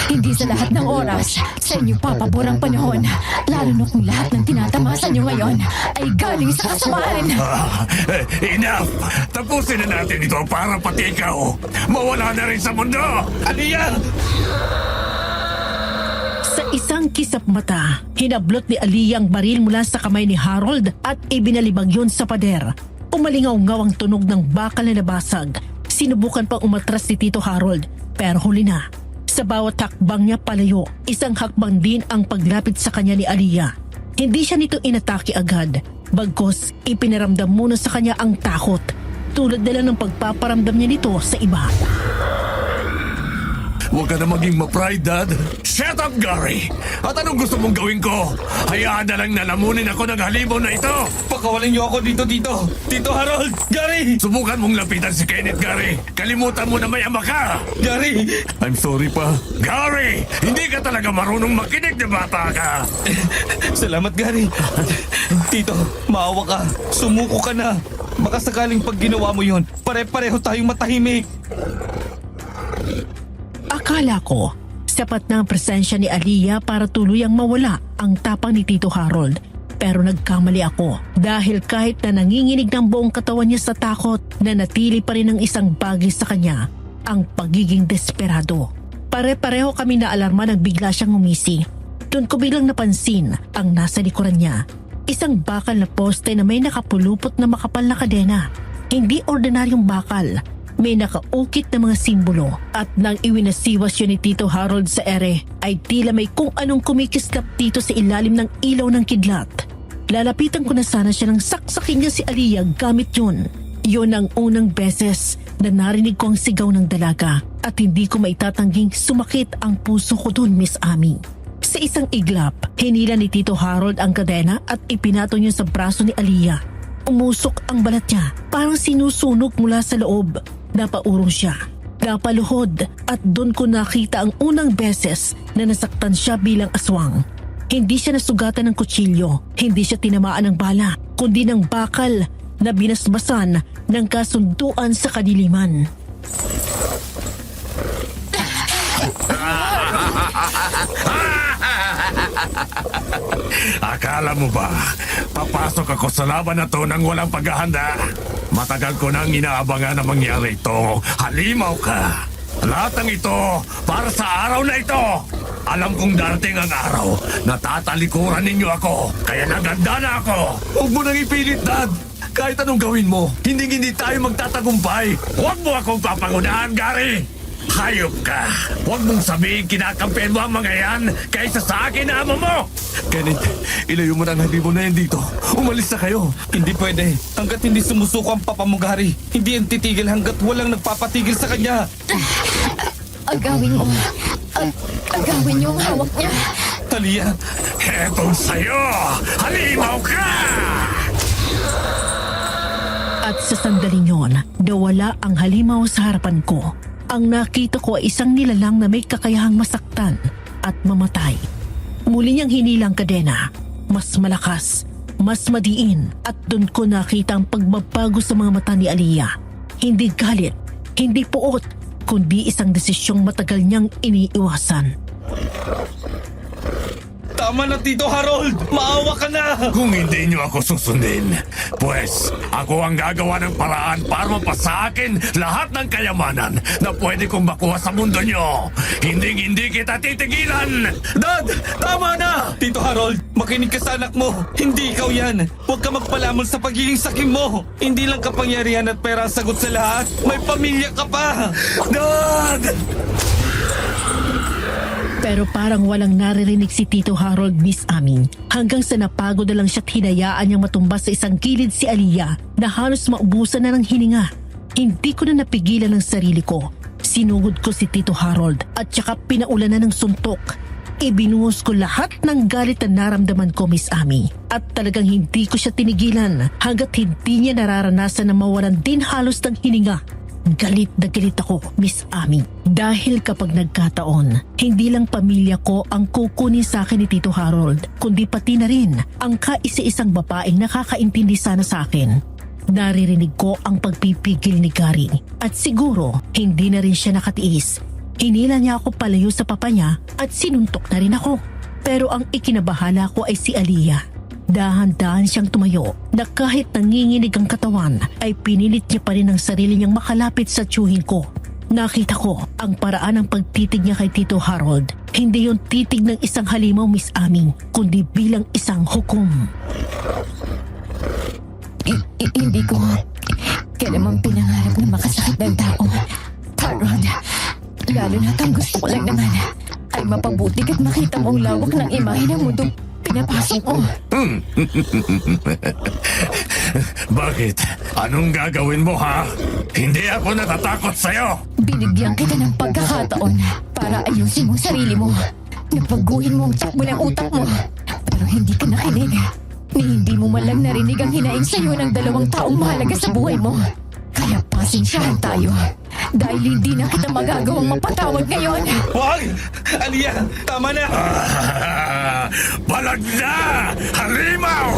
Hindi sa lahat ng oras, sa inyo papabor ang panahon. Lalo na kung lahat ng tinatamasa nyo ngayon ay galing sa kasamaan. Enough! Tapusin na natin ito para pati ikaw mawala na rin sa mundo! Aliyah! Sa isang kisap mata, hinablot ni Aliyah ang baril mula sa kamay ni Harold at ibinalibag yun sa pader. Umalingaw-ngaw ang tunog ng bakal na nabasag. Sinubukan pang umatras ni Tito Harold, pero huli na. Sa bawat hakbang niya palayo, isang hakbang din ang paglapit sa kanya ni Aliyah. Hindi siya nito inatake agad, bagkos ipinaramdam muna sa kanya ang takot, tulad nila ng pagpaparamdam niya nito sa iba. Huwag ka na maging ma-pride, dad. Shut up, Gary! At anong gusto mong gawin ko? Hayaan na lang nalamunin ako ng halimaw na ito! Pakawalan niyo ako dito, Tito. Tito Harold! Gary! Subukan mong lapitan si Kenneth, Gary! Kalimutan mo na may ama ka! Gary! I'm sorry pa. Gary! Hindi ka talaga marunong makinig na bata ka! Salamat, Gary. Tito, maawa ka. Sumuko ka na. Baka sakaling pag ginawa mo yun, pare-pareho tayong matahimik. Akala ko, sapat na ang presensya ni Aliyah para tuluyang mawala ang tapang ni Tito Harold. Pero nagkamali ako dahil kahit na nanginginig ng buong katawan niya sa takot, nanatili pa rin ang isang bagay sa kanya, ang pagiging desperado. Pare-pareho kami na alarma nang bigla siyang umisi. Doon ko biglang napansin ang nasa likuran niya. Isang bakal na poste na may nakapulupot na makapal na kadena. Hindi ordinaryong bakal. May nakaukit na mga simbolo at nang iwinasiwas yun ni Tito Harold sa ere ay tila may kung anong kumikislap dito sa ilalim ng ilaw ng kidlat. Lalapitan ko na sana siya nang saksakin niya si Aliyah gamit yun. Yun ang unang beses na narinig ko ang sigaw ng dalaga at hindi ko maitatangging sumakit ang puso ko dun, Miss Amy. Sa isang iglap, hinila ni Tito Harold ang kadena at ipinato niya sa braso ni Aliyah. Umusok ang balat niya, parang sinusunog mula sa loob. Napaurong siya, napaluhod at doon ko nakita ang unang beses na nasaktan siya bilang aswang. Hindi siya nasugatan ng kutsilyo, hindi siya tinamaan ng bala, kundi ng bakal na binasbasan ng kasunduan sa kadiliman. Akala mo ba, papasok ako sa laban na to nang walang paghahanda? Matagal ko nang inaabangan na mangyari ito. Halimaw ka! Lahat ng ito para sa araw na ito! Alam kong darating ang araw na tatalikuran ninyo ako, kaya naganda na ako! Huwag mo nang ipilit, dad. Kahit anong gawin mo, hindi tayo magtatagumpay. Huwag mo akong papangunahan, Gary! Hayop ka! Huwag mong sabihin kinakampihan mo ang mga yan kaysa sa akin na amo mo! Kenneth, ilayo mo na ang halimaw na yan dito. Umalis na kayo. Hindi pwede. Hanggat hindi sumusuko ang papa mo, Gary, hindi yan titigil hanggat walang nagpapatigil sa kanya. Agawin mo. Agawin niyo ang hawak niya. Aliyah! Eto sa'yo! Halimaw ka! At sa sandaling yon, nawala ang halimaw sa harapan ko. Ang nakita ko ay isang nilalang na may kakayahang masaktan at mamatay. Muli niyang hinilang kadena, mas malakas, mas madiin at doon ko nakita ang pagbabago sa mga mata ni Aliyah. Hindi galit, Hindi puot, kundi isang desisyong matagal niyang iniiwasan. Tama na, Tito Harold! Maawa ka na! Kung hindi niyo ako susundin, pues ako ang gagawa ng paraan para mapasa akin lahat ng kayamanan na pwede kong makuha sa mundo niyo. Hindi kita titigilan! Dad! Tama na! Tito Harold, makinig ka sa anak mo. Hindi ikaw yan. Huwag ka magpalamon sa pagiging sakim mo. Hindi lang kapangyarihan at pera ang sagot sa lahat. May pamilya ka pa! Dad! Pero parang walang naririnig si Tito Harold, Miss Ami. Hanggang sa napagod na lang siya't hinayaan niyang matumbas sa isang gilid si Aliyah na halos maubusan na ng hininga. Hindi ko na napigilan ang sarili ko. Sinugod ko si Tito Harold at saka pinaulan na ng suntok. Ibinuhos ko lahat ng galit na naramdaman ko, Miss Ami. At talagang hindi ko siya tinigilan hanggat hindi niya nararanasan na mawalan din halos ng hininga. Galit na galit ako, Miss Ami. Dahil kapag nagkataon, hindi lang pamilya ko ang kukunin sa akin ni Tito Harold, kundi pati na rin ang kaisa-isang babaeng nakakaintindi sana sa akin. Naririnig ko ang pagpipigil ni Gary at siguro hindi na rin siya nakatiis. Hinila niya ako palayo sa papa niya at sinuntok na rin ako. Pero ang ikinabahala ko ay si Aliyah. Dahan-dahan siyang tumayo na kahit nanginginig ang katawan ay pinilit niya pa rin ang sarili niyang makalapit sa tiyuhin ko. Nakita ko ang paraan ng pagtitig niya kay Tito Harold. Hindi yung titig ng isang halimaw, Miss Aming, kundi bilang isang hukom. Hindi ko kailanman pinangarap na makasakit ng tao. Harold, lalo na ang gusto ko lang naman ay mapabuti at makita mo ang lawak ng imahe ng mundo pinapasok ko. Bakit? Anong gagawin mo, ha? Hindi ako natatakot sa'yo! Binigyan kita ng pagkakataon para ayusin mo sarili mo. Napaguhin mo ang takbo ng utak mo. Pero hindi ka nakinig. Ni hindi mo man lang narinig ang hinaing sa'yo ng dalawang taong mahalaga sa buhay mo. Kaya pasensyahan tayo. Dahil hindi na kita magagawang mapatawad ngayon. Wag! Aliyah, tama na! Balag na! Halimaw!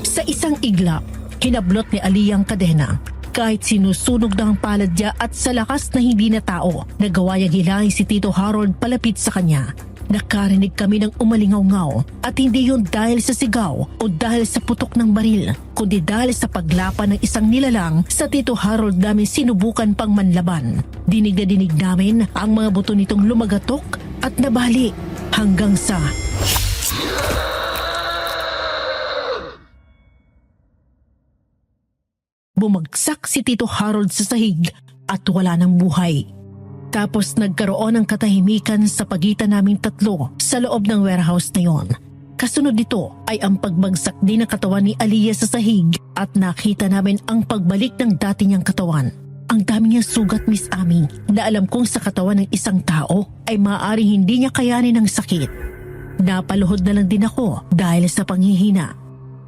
Sa isang iglap, hinablot ni Aliyah ang kadena. Kahit sinusunog na ang palad niya at sa lakas na hindi na tao, nagawa niyang hilahin si Tito Harold palapit sa kanya. Nakarinig kami ng umalingaw-ngaw at hindi yun dahil sa sigaw o dahil sa putok ng baril, kundi dahil sa paglapan ng isang nilalang sa Tito Harold namin sinubukan pang manlaban. Dinig na dinig namin ang mga buto nitong lumagatok at nabali hanggang sa... Bumagsak si Tito Harold sa sahig at wala ng buhay. Tapos nagkaroon ng katahimikan sa pagitan naming tatlo sa loob ng warehouse na yon. Kasunod nito ay ang pagbagsak din ng katawan ni Aliyah sa sahig at nakita namin ang pagbalik ng dati niyang katawan. Ang dami niyang sugat, Miss Ami, na alam kong sa katawan ng isang tao ay maaaring hindi niya kayanin ang sakit. Napaluhod na lang din ako dahil sa panghihina.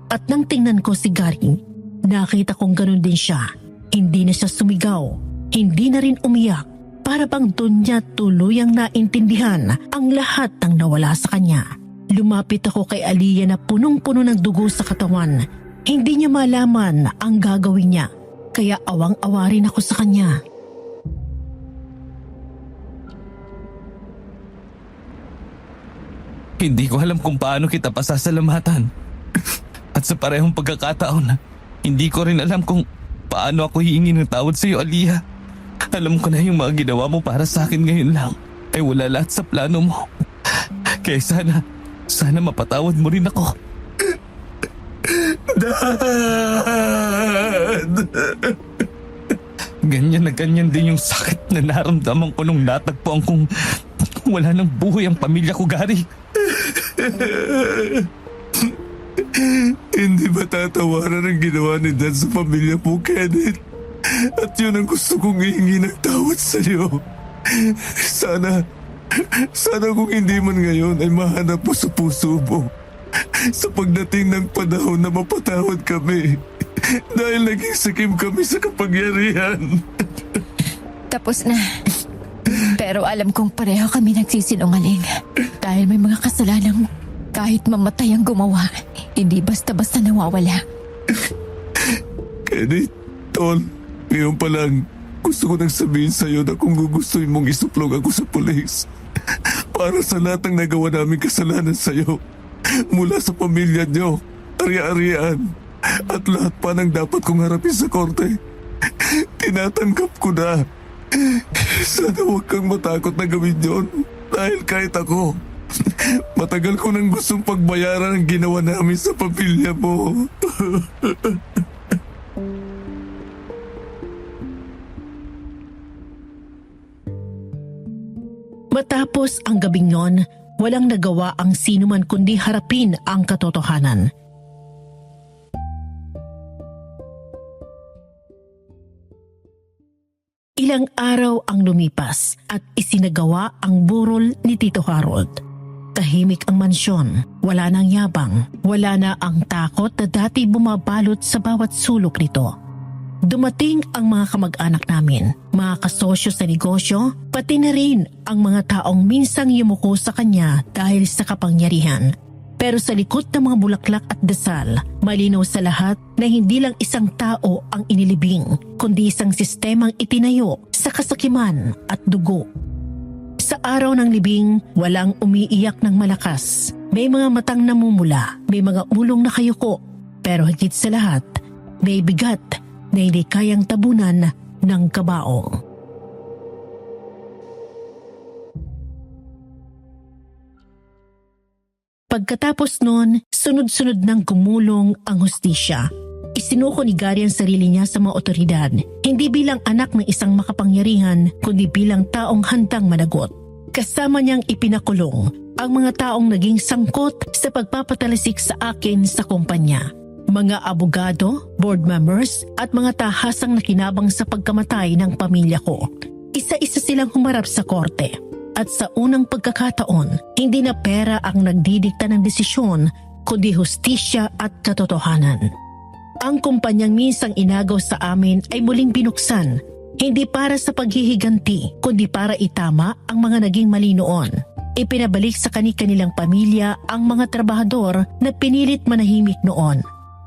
At nang tingnan ko si Gary, nakita kong ganun din siya. Hindi na siya sumigaw, hindi na rin umiyak. Para bang doon niya tuluyang naintindihan ang lahat ng nawala sa kanya. Lumapit ako kay Aliyah na punong-puno ng dugo sa katawan. Hindi niya malaman ang gagawin niya, kaya awang-awa rin ako sa kanya. Hindi ko alam kung paano kita pasasalamatan. At sa parehong pagkakataon, hindi ko rin alam kung paano ako hihingi ng tawad sa iyo, Aliyah. Alam ko na yung mga ginawa mo para sa akin ngayon lang ay wala lahat sa plano mo. Kaya sana mapatawad mo rin ako. Dad! Ganyan na ganyan din yung sakit na naramdaman ko nung natagpuan kong wala nang buhay ang pamilya ko, Gary. Hindi ba tatawaran ang ginawa ni Dad sa pamilya mo, Kenneth? At yun ang gusto kong hihingi ng tawad sa'yo. Sana kung hindi man ngayon ay mahanap mo sa puso mo. Sa pagdating ng panahon na mapatawad kami. Dahil naging sakim kami sa kapangyarihan. Tapos na. Pero alam kong pareho kami nagsisinungaling. Dahil may mga kasalanang kahit mamatay ang gumawa, hindi basta-basta nawawala. Kenneth, Tol, Ngayon pa lang, gusto ko nang sabihin sa'yo na kung gugustuhin mong isuplong ako sa pulis. Para sa lahat ng nagawa namin kasalanan sa'yo. Mula sa pamilya nyo, ari-arian, at lahat pa ng dapat kong harapin sa korte. Tinatanggap ko na. Sana huwag kang matakot na gawin yon. Dahil kahit ako, matagal ko nang gustong pagbayaran ang ginawa namin sa pamilya mo. Matapos ang gabing yon, walang nagawa ang sinuman kundi harapin ang katotohanan. Ilang araw ang lumipas at isinagawa ang burol ni Tito Harold. Tahimik ang mansyon, wala nang yabang, wala na ang takot na dati bumabalot sa bawat sulok nito. Dumating ang mga kamag-anak namin, mga kasosyo sa negosyo, pati na rin ang mga taong minsang yumuko sa kanya dahil sa kapangyarihan. Pero sa likod ng mga bulaklak at dasal, malinaw sa lahat na hindi lang isang tao ang inilibing, kundi isang sistemang itinayo sa kasakiman at dugo. Sa araw ng libing, walang umiiyak ng malakas. May mga matang namumula, may mga ulong nakayuko, pero higit sa lahat, may bigat na hindi kayang tabunan ng kabaong. Pagkatapos nun, sunod-sunod nang gumulong ang hustisya. Isinuko ni Gary ang sarili niya sa mga otoridad, hindi bilang anak ng isang makapangyarihan, kundi bilang taong handang managot. Kasama niyang ipinakulong ang mga taong naging sangkot sa pagpapatalisik sa akin sa kumpanya. Mga abogado, board members at mga tahasang nakinabang sa pagkamatay ng pamilya ko. Isa-isa silang humarap sa korte. At sa unang pagkakataon, hindi na pera ang nagdidikta ng desisyon, kundi hustisya at katotohanan. Ang kumpanyang minsang inagaw sa amin ay muling binuksan, hindi para sa paghihiganti, kundi para itama ang mga naging mali noon. Ipinabalik sa kani-kanilang pamilya ang mga trabahador na pinilit manahimik noon.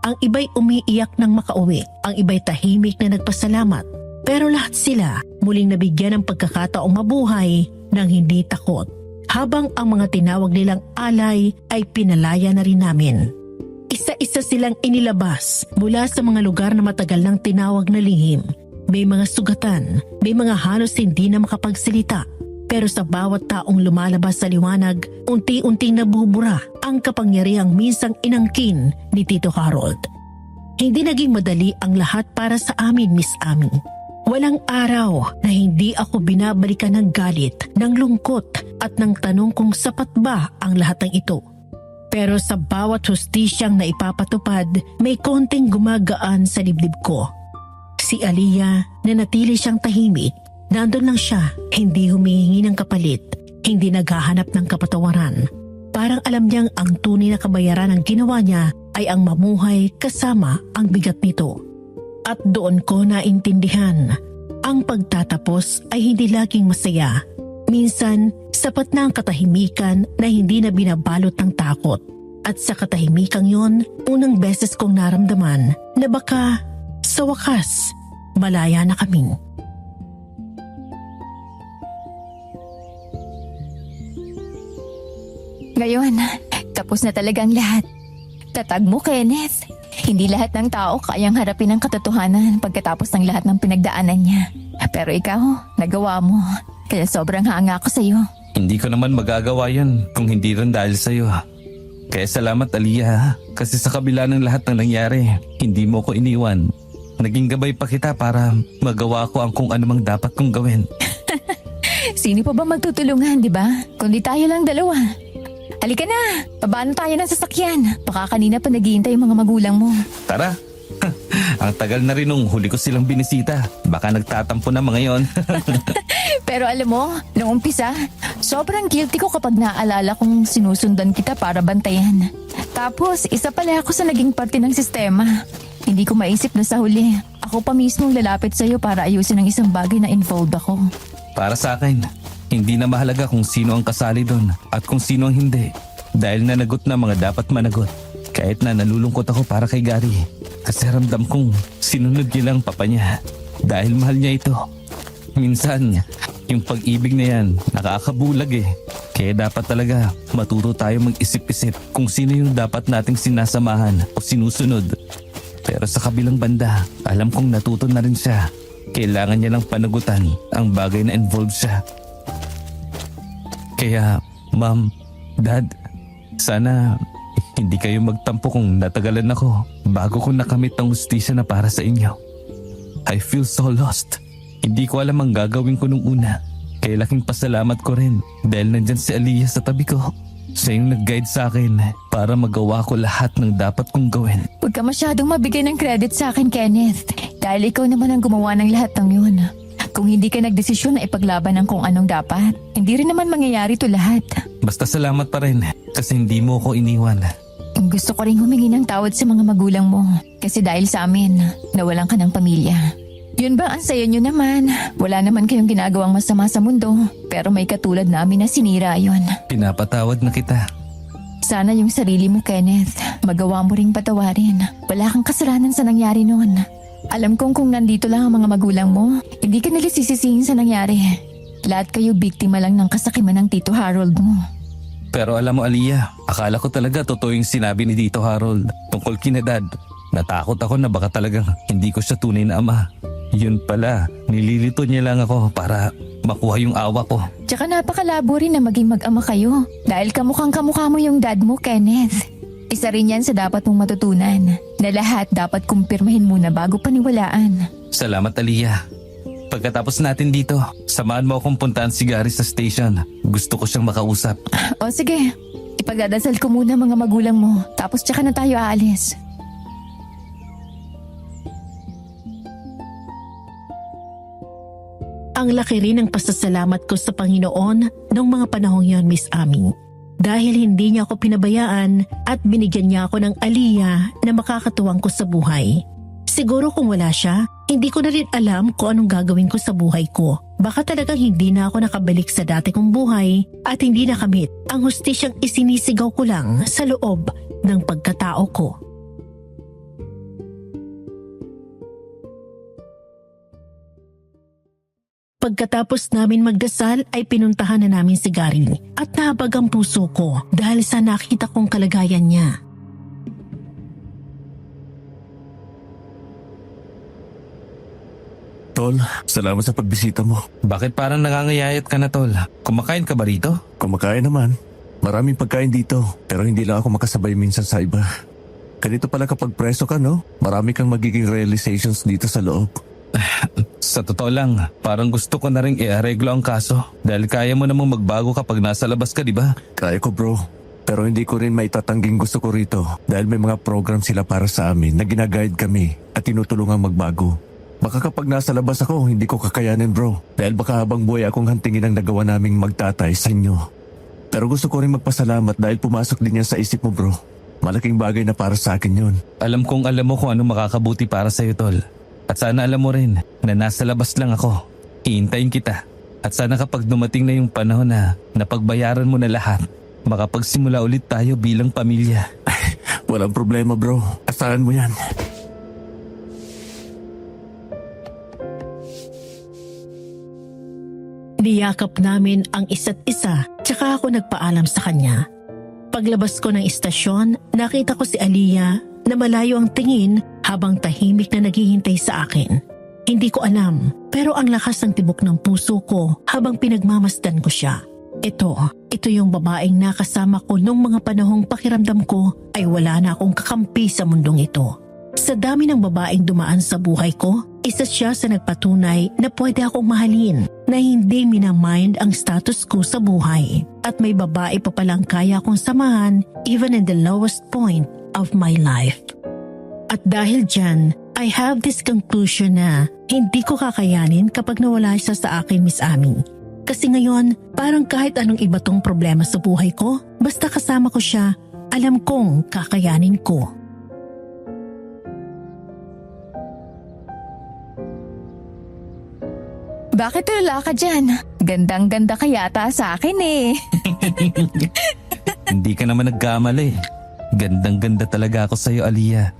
Ang iba'y umiiyak ng makauwi, ang iba'y tahimik na nagpasalamat. Pero lahat sila muling nabigyan ng pagkakataong mabuhay nang hindi takot, habang ang mga tinawag nilang alay ay pinalaya na rin namin. Isa-isa silang inilabas mula sa mga lugar na matagal nang tinawag na lihim. May mga sugatan, may mga halos hindi na makapagsalita. Pero sa bawat taong lumalabas sa liwanag, unti-unting nabubura ang kapangyarihang minsang inangkin ni Tito Harold. Hindi naging madali ang lahat para sa amin, Miss Amy. Walang araw na hindi ako binabalikan ng galit, ng lungkot at ng tanong kung sapat ba ang lahat ng ito. Pero sa bawat hustisyang naipapatupad, may konting gumagaan sa dibdib ko. Si Aliyah, na natili siyang tahimik, nandun lang siya, hindi humihingi ng kapalit, hindi naghahanap ng kapatawaran. Parang alam niyang ang tunay na kabayaran ng ginawa niya ay ang mamuhay kasama ang bigat nito. At doon ko naintindihan, ang pagtatapos ay hindi laging masaya. Minsan, sapat na ang katahimikan na hindi na binabalot ng takot. At sa katahimikang yon, unang beses kong naramdaman na baka, sa wakas, malaya na kaming. Ngayon, tapos na talagang lahat. Tatag mo, Kenneth. Hindi lahat ng tao kayang harapin ang katotohanan pagkatapos ng lahat ng pinagdaanan niya. Pero ikaw, nagawa mo. Kaya sobrang hanga ako sa'yo. Hindi ko naman magagawa yan kung hindi rin dahil sa'yo. Kaya salamat, Aliyah, kasi sa kabila ng lahat ng nangyari, hindi mo ko iniwan. Naging gabay pa kita para magawa ko ang kung anumang dapat kong gawin. Sino pa ba magtutulungan, di ba? Kundi tayo lang dalawa. Halika na, pabaano tayo ng sasakyan? Baka kanina pa naghihintay yung mga magulang mo. Tara! Ang tagal na rin nung huli ko silang binisita. Baka nagtatampo na mga yon. Pero alam mo, nung umpisa, sobrang guilty ko kapag naaalala kong sinusundan kita para bantayan. Tapos, isa pala ako sa naging parte ng sistema. Hindi ko maisip na sa huli, ako pa mismong lalapit sa'yo para ayusin ang isang bagay na involved ako. Para sa akin, hindi na mahalaga kung sino ang kasali doon at kung sino ang hindi. Dahil nanagot na mga dapat managot. Kahit na nalulungkot ako para kay Gary. Kasi ramdam kong sinunod niya lang papa niya. dahil mahal niya ito. Minsan, yung pag-ibig na yan, nakakabulag eh. Kaya dapat talaga matuto tayo mag-isip-isip kung sino yung dapat nating sinasamahan o sinusunod. Pero sa kabilang banda, alam kong natuto na rin siya. Kailangan niya lang panagutan ang bagay na involved siya. Kaya, Ma'am, Dad, sana hindi kayo magtampo kung natagalan ako bago ko nakamit ang hustisya na para sa inyo. I feel so lost. Hindi ko alam ang gagawin ko nung una. Kaya laking pasalamat ko rin dahil nandyan si Aliyah sa tabi ko. Siya yung nag-guide sa akin para magawa ko lahat ng dapat kong gawin. Huwag ka masyadong mabigay ng credit sa akin, Kenneth. Dahil ikaw naman ang gumawa ng lahat ng yun. Kung hindi ka nagdesisyon na ipaglaban ng kung anong dapat, hindi rin naman mangyayari to lahat. Basta salamat pa rin kasi hindi mo ko iniwan. Gusto ko rin humingi ng tawad sa mga magulang mo. Kasi dahil sa amin, nawalan ka ng pamilya. Yun ba ang saya nyo naman? Wala naman kayong ginagawang masama sa mundo. Pero may katulad namin na sinira yun. Pinapatawad na kita. Sana yung sarili mo, Kenneth, magawa mo ring patawarin. Wala kang kasalanan sa nangyari noon. Alam kong kung nandito lang ang mga magulang mo, hindi ka nila sisisihin sa nangyari. Lahat kayo biktima lang ng kasakiman ng Tito Harold mo. Pero alam mo Aliyah, akala ko talaga totoo yung sinabi ni Tito Harold tungkol kina Dad. Natakot ako na baka talagang hindi ko siya tunay na ama. Yun pala, nililito niya lang ako para makuha yung awa ko. Tsaka napakalabo rin na maging mag-ama kayo. Dahil kamukhang-kamukha mo yung dad mo, Kenneth. Isa rin yan sa dapat mong matutunan. Na lahat dapat kumpirmahin muna bago paniwalaan. Salamat Aliyah. Pagkatapos natin dito, samahan mo akong puntaan si Gary sa station. Gusto ko siyang makausap. O sige, ipagdadasal ko muna mga magulang mo. Tapos tsaka na tayo aalis. Ang laki rin ng pasasalamat ko sa Panginoon noong mga panahong yon, Miss Ami. Dahil hindi niya ako pinabayaan at binigyan niya ako ng Aliyah na makakatuwang ko sa buhay. Siguro kung wala siya, hindi ko na rin alam kung anong gagawin ko sa buhay ko. Baka talagang hindi na ako nakabalik sa dati kong buhay at hindi nakamit ang hustisyang isinisigaw ko lang sa loob ng pagkatao ko. Pagkatapos namin magdasal ay pinuntahan na namin si Gary at nahabag ang puso ko dahil sa nakita kong kalagayan niya. Tol, salamat sa pagbisita mo. Bakit parang nangangayayat ka na tol? Kumakain ka ba rito? Kumakain naman. Maraming pagkain dito, pero hindi lang ako makasabay minsan sa iba. Ganito pala kapag preso ka, no? Marami kang magiging realizations dito sa loob. Sa totoo lang, parang gusto ko na rin i-areglo ang kaso dahil kaya mo namang magbago kapag nasa labas ka, di ba? Kaya ko bro, pero hindi ko rin maitatangging gusto ko rito dahil may mga program sila para sa amin na ginaguide kami at tinutulungang magbago. Baka kapag nasa labas ako, hindi ko kakayanin bro dahil baka habang buhay akong hantingin ang nagawa naming magtatay sa inyo. Pero gusto ko rin magpasalamat dahil pumasok din yan sa isip mo bro. Malaking bagay na para sa akin yun. Alam kong alam mo kung anong makakabuti para sa'yo tol. At sana alam mo rin na nasa labas lang ako. Iintayin kita. At sana kapag dumating na yung panahon na napagbayaran mo na lahat, makapagsimula ulit tayo bilang pamilya. Walang problema bro. Asahan mo yan. Niyakap namin ang isa't isa tsaka ako nagpaalam sa kanya. Paglabas ko ng istasyon, nakita ko si Aliyah na malayo ang tingin habang tahimik na naghihintay sa akin. Hindi ko alam, pero ang lakas ng tibok ng puso ko habang pinagmamasdan ko siya. Ito yung babaeng nakasama ko nung mga panahong pakiramdam ko ay wala na akong kakampi sa mundong ito. Sa dami ng babaeng dumaan sa buhay ko, isa siya sa nagpatunay na pwede akong mahalin, na hindi minamind ang status ko sa buhay. At may babae pa palang kaya akong samahan even in the lowest point of my life. At dahil dyan, I have this conclusion na hindi ko kakayanin kapag nawala siya sa akin, Miss Ami. Kasi ngayon, parang kahit anong iba tong problema sa buhay ko, basta kasama ko siya, alam kong kakayanin ko. Bakit tulala ka dyan? Gandang-ganda ka yata sa akin eh. Hindi ka naman nagkamali. Gandang-ganda talaga ako sa'yo, Aliyah.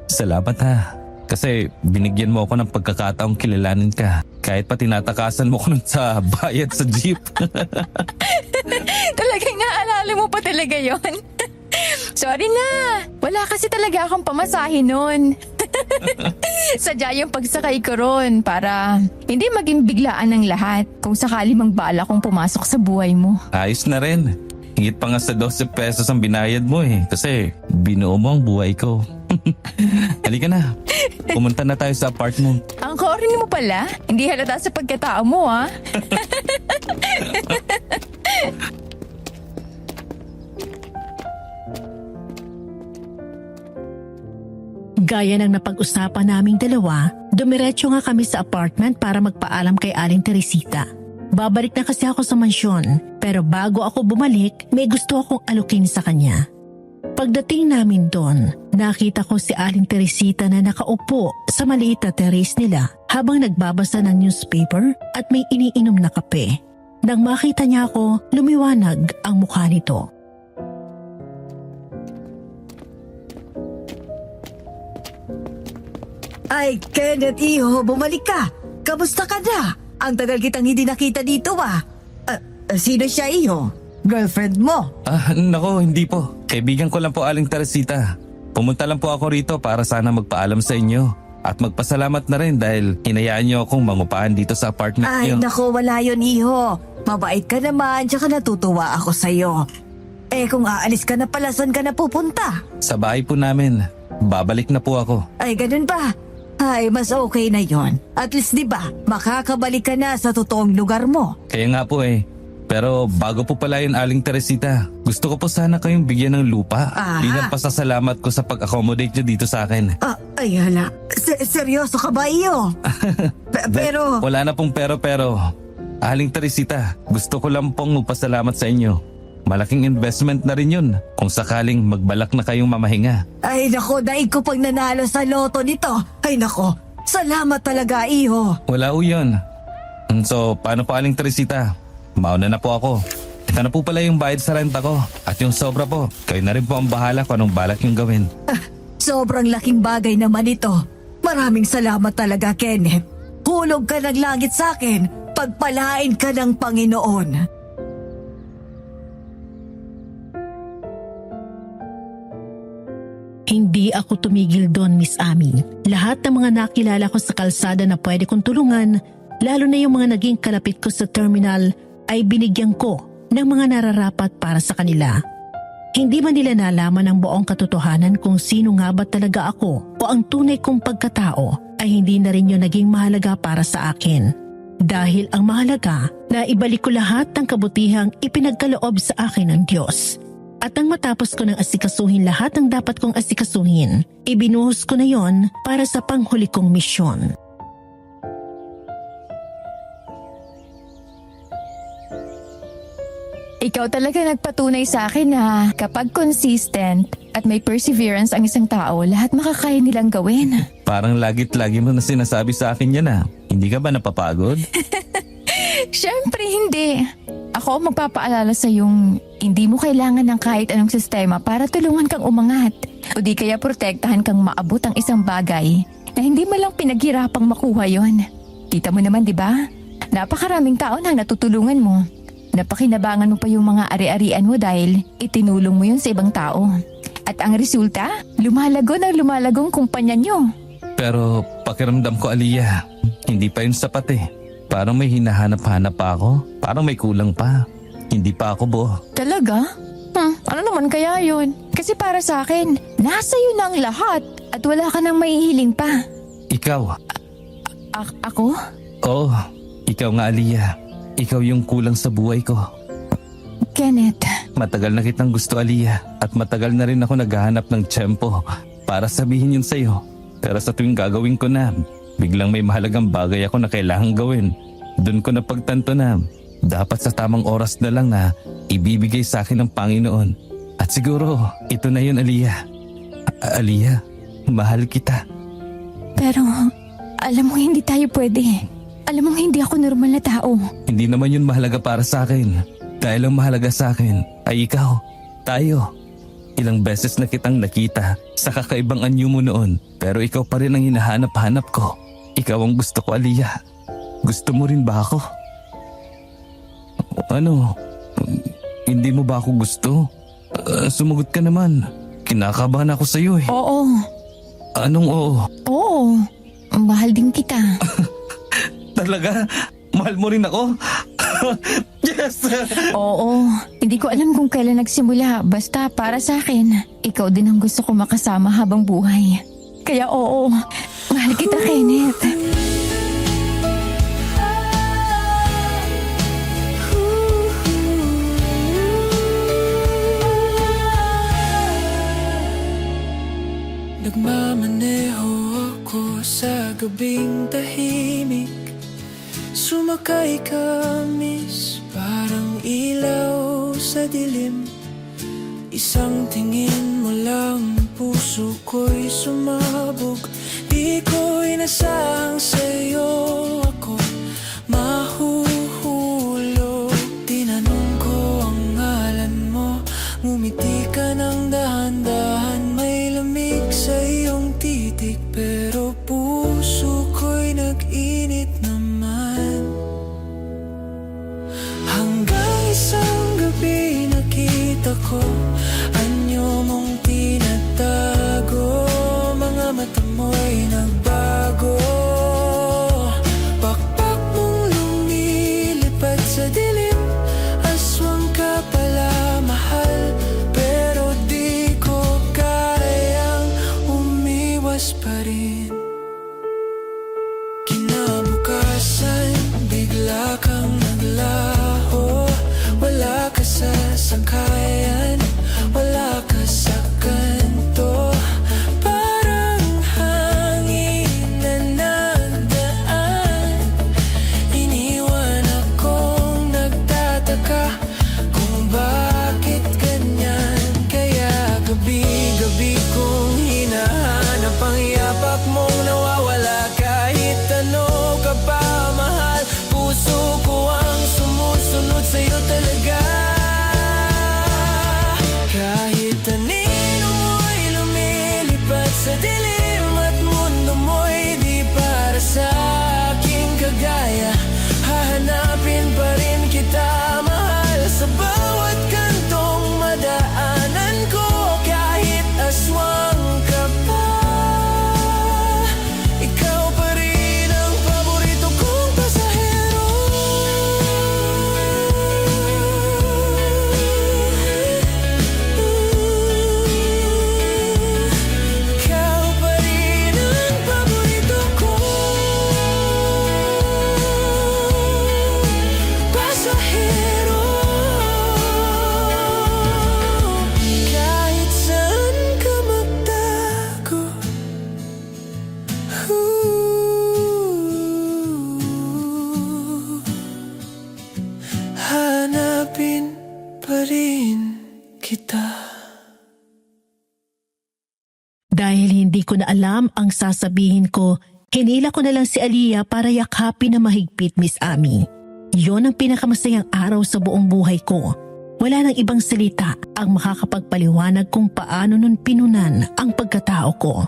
Salamat ha. Kasi binigyan mo ako ng pagkakataong kilalanin ka. Kahit pa tinatakasan mo ko nun sa bayad sa jeep. Talagang naalala mo pa talaga yon. Sorry na. Wala kasi talaga akong pamasahe nun. Sadya yung pagsakay ko ron para hindi maging biglaan ng lahat kung sakali mang bala kong pumasok sa buhay mo. Ayos na rin. Hingit pa nga sa 12 pesos ang binayad mo eh. Kasi binuo mo ang buhay ko. Halika na. Pumunta na tayo sa apartment. Ang corny mo pala. Hindi halata sa pagkatao mo, ha? Gaya ng napag-usapan naming dalawa, dumiretso nga kami sa apartment para magpaalam kay Aling Teresita. Babalik na kasi ako sa mansyon, pero bago ako bumalik, may gusto akong alukin sa kanya. Pagdating namin doon, nakita ko si Aling Teresita na nakaupo sa maliit na terrace nila habang nagbabasa ng newspaper at may iniinom na kape. Nang makita niya ako, lumiwanag ang mukha nito. Ay, Kenneth, iho, bumalik ka. Kamusta ka na? Ang tagal kitang hindi nakita dito, sino siya, iho? Girlfriend mo? Nako, hindi po. Kaibigan ko lang po, Aling Teresita. Pumunta lang po ako rito para sana magpaalam sa inyo. At magpasalamat na rin dahil hinayaan niyo akong mangupahan dito sa apartment Ay, niyo. nako, wala yun, iho. Mabait ka naman, tsaka natutuwa ako sa'yo. Eh, kung aalis ka na pala, saan ka na pupunta? Sa bahay po namin. Babalik na po ako. Ay, ganun ba? Ay, mas okay na yon. At least, di ba, makakabalik ka na sa totoong lugar mo. Kaya nga po eh. Pero bago po pala yun, Aling Teresita, gusto ko po sana kayong bigyan ng lupa bilang pasasalamat ko sa pag-accommodate niyo dito sa akin. Ay, hala. Seryoso ka ba, iyo? Pero... Wala na pong pero. Aling Teresita, gusto ko lang pong magpasalamat sa inyo. Malaking investment na rin yun kung sakaling magbalak na kayong mamahinga. Ay, nako, daig ko pag nanalo sa loto nito. Ay, nako, salamat talaga, iho. Wala po yun. So, paano po, Aling Teresita? Mauna na po ako. Ito na po pala yung bayad sa renta ko. At yung sobra po, kayo na rin po ang bahala kung anong balak yung gawin. Sobrang laking bagay naman ito. Maraming salamat talaga, Kenneth. Hulog ka ng langit sa akin. Pagpalain ka ng Panginoon. Hindi ako tumigil doon, Miss Ami. Lahat ng mga nakilala ko sa kalsada na pwede kong tulungan, lalo na yung mga naging kalapit ko sa terminal, ay binigyan ko ng mga nararapat para sa kanila. Hindi man nila nalaman ang buong katotohanan kung sino nga ba talaga ako o ang tunay kong pagkatao ay hindi na rin yun naging mahalaga para sa akin. Dahil ang mahalaga na ibalik ko lahat ng kabutihang ipinagkaloob sa akin ng Diyos. At nang matapos ko ng asikasuhin lahat ng dapat kong asikasuhin, ibinuhos ko na yon para sa panghuli kong misyon. Ikaw talaga nagpatunay sa akin na kapag consistent at may perseverance ang isang tao, lahat makakaya nilang gawin. Parang lagi mo na sinasabi sa akin yan ah. Hindi ka ba napapagod? Siyempre hindi. Ako ang magpapaalala sa yung hindi mo kailangan ng kahit anong sistema para tulungan kang umangat. O di kaya protektahan kang maabot ang isang bagay na hindi mo lang pinaghirapang makuha yon. Kita mo naman, di ba? Napakaraming tao na natutulungan mo. Napakinabangan mo pa yung mga ari-arian mo dahil itinulong mo yun sa ibang tao. At ang resulta, lumalagong kumpanya nyo. Pero pakiramdam ko, Aliyah, hindi pa yun sapat eh. Parang may hinahanap-hanap pa ako. Parang may kulang pa. Hindi pa ako buo. Talaga? Ano naman kaya yun? Kasi para sa akin, nasa iyo na ang lahat at wala ka nang maihiling pa. Ikaw? Ako? Oo, ikaw nga, Aliyah. Ikaw yung kulang sa buhay ko. Kenneth. Matagal na kitang gusto, Aliyah. At matagal na rin ako naghahanap ng tiyempo para sabihin yun sa'yo. Pero sa tuwing gagawin ko na, biglang may mahalagang bagay ako na kailangang gawin. Doon ko napagtanto na dapat sa tamang oras na lang na ibibigay sa akin ng Panginoon. At siguro, ito na yun, Aliyah. Aliyah, mahal kita. Pero, alam mo hindi tayo pwede. Alam mo hindi ako normal na tao. Hindi naman yun mahalaga para sa akin. Dahil ang mahalaga sa akin ay ikaw, tayo. Ilang beses na kitang nakita sa kakaibang anyo mo noon, pero ikaw pa rin ang hinahanap-hanap ko. Ikaw ang gusto ko, Aliyah. Gusto mo rin ba ako? Ano? Hindi mo ba ako gusto? Sumagot ka naman. Kinakabahan ako sa iyo eh. Oo. Anong oo? Oo. Mahal din kita. Talaga? Mahal mo rin ako? Yes! Oo. Hindi ko alam kung kailan nagsimula. Basta para sa akin, ikaw din ang gusto ko makasama habang buhay. Kaya oo, mahal kita, Kenneth. Nagmamaneho ako sa gabing tahimik. Sumakay ka, miss, parang ilaw sa dilim. Isang tingin mo lang, puso ko'y sumabog. Di ko inasahang sa'yo ako mahuhulog. Tinanong ko ang ngalan mo, ngumiti ka ng dahan-dahan. May lamig sa iyong titig, pero puso ko'y nag-init naman. Hanggang isang gabi nakita ko anyo mong tinatago. Mga mata mo'y nagbago. Pakpak mong lumilipad sa dilim. Aswang ka pala, mahal, pero di ko kayang umiwas pa rin. Kinabukasan, bigla kang naglaho. Wala ka sa sangkayan, wala ka sa kanto. Parang hangin na nagdaan. Iniwan akong nagtataka kung bakit ganyan. Kaya gabi-gabi kong hinahanap ang yapak mong nawawala. Kahit ano ka pa, mahal, puso ko ang sumusunod sa'yo talaga. Kahit anino mo'y lumilipad sa dilim at mundo mo'y di para sa aking kagaya. Hahanapin pa rin kita, mahal, sa bawat kantong madaanan ko. Kahit aswang ka pa, ikaw pa rin ang paborito kong pasahero. Ikaw pa rin ang paborito kong pasahero. Kahit saan ka magtago, hanapin pa rin kita. Dahil hindi ko na alam ang sasabihin ko, hinila ko na lang si Aliyah para yakapin na mahigpit, Miss Ami. Yon ang pinakamasayang araw sa buong buhay ko. Wala nang ibang salita ang makakapagpaliwanag kung paano nun pinunan ang pagkatao ko.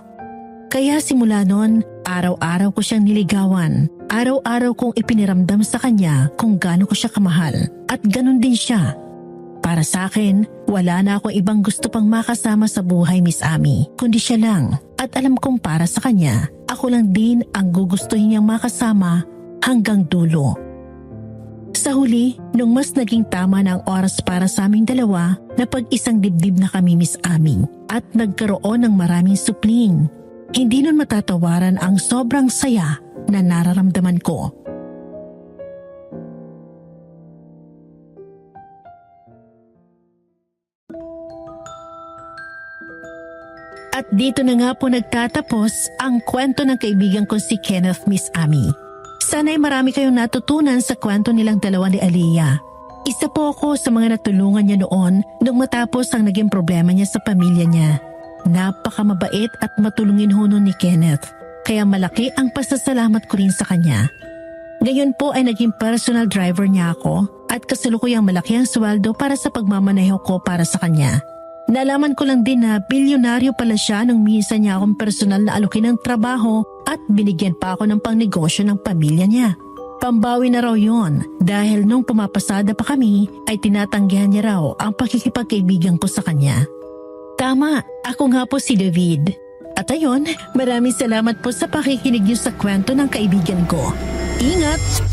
Kaya simula nun, araw-araw ko siyang niligawan. Araw-araw kong ipiniramdam sa kanya kung gaano ko siya kamahal. At ganun din siya. Para sa akin, wala na akong ibang gusto pang makasama sa buhay, Miss Ami, kundi siya lang. At alam kong para sa kanya, ako lang din ang gugustuhin niyang makasama hanggang dulo. Sa huli, nung mas naging tama na ang oras para sa aming dalawa, napag-isang dibdib na kami, Miss Ami, at nagkaroon ng maraming supling. Hindi nun matatawaran ang sobrang saya na nararamdaman ko. At dito na nga po nagtatapos ang kwento ng kaibigan ko si Kenneth, Miss Ami. Sana'y marami kayong natutunan sa kwento nilang dalawa ni Aliyah. Isa po ako sa mga natulungan niya noon nung matapos ang naging problema niya sa pamilya niya. Napakamabait at matulungin ho nun ni Kenneth, kaya malaki ang pasasalamat ko rin sa kanya. Ngayon po ay naging personal driver niya ako at kasalukuyang malaki ang sweldo para sa pagmamaneho ko para sa kanya. Nalaman ko lang din na bilyonaryo pala siya nung minsan niya akong personal na alukin ng trabaho at binigyan pa ako ng pangnegosyo ng pamilya niya. Pambawi na raw yon dahil nung pumapasada pa kami ay tinatanggihan niya raw ang pakikipagkaibigan ko sa kanya. Tama, ako nga po si David. At ayon, maraming salamat po sa pakikinig niyo sa kwento ng kaibigan ko. Ingat!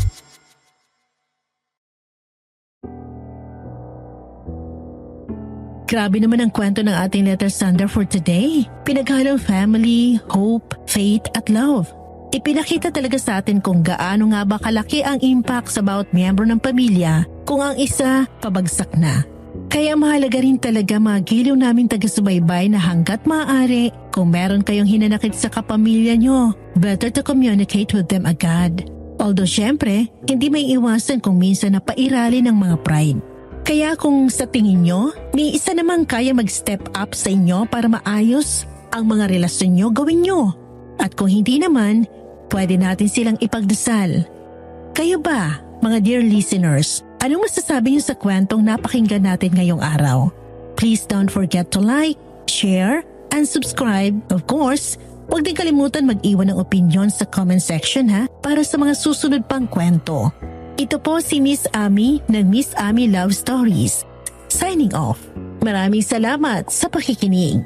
Grabe naman ang kwento ng ating letter sender for today. Pinaghalong family, hope, faith at love. Ipinakita talaga sa atin kung gaano nga ba kalaki ang impact sa bawat miyembro ng pamilya kung ang isa pabagsak na. Kaya mahalaga rin talaga mga giliw naming taga-subaybay na hanggat maaari kung meron kayong hinanakit sa kapamilya nyo, better to communicate with them agad. Although syempre, hindi may iwasan kung minsan na pairali ng mga pride. Kaya kung sa tingin nyo, may isa namang kaya mag-step up sa inyo para maayos ang mga relasyon nyo, gawin nyo. At kung hindi naman, pwede natin silang ipagdasal. Kayo ba, mga dear listeners, anong masasabi nyo sa kwentong napakinggan natin ngayong araw? Please don't forget to like, share, and subscribe. Of course, huwag din kalimutan mag-iwan ng opinion sa comment section para sa mga susunod pang kwento. Ito po si Miss Ami ng Miss Ami Love Stories. Signing off. Maraming salamat sa pakikinig.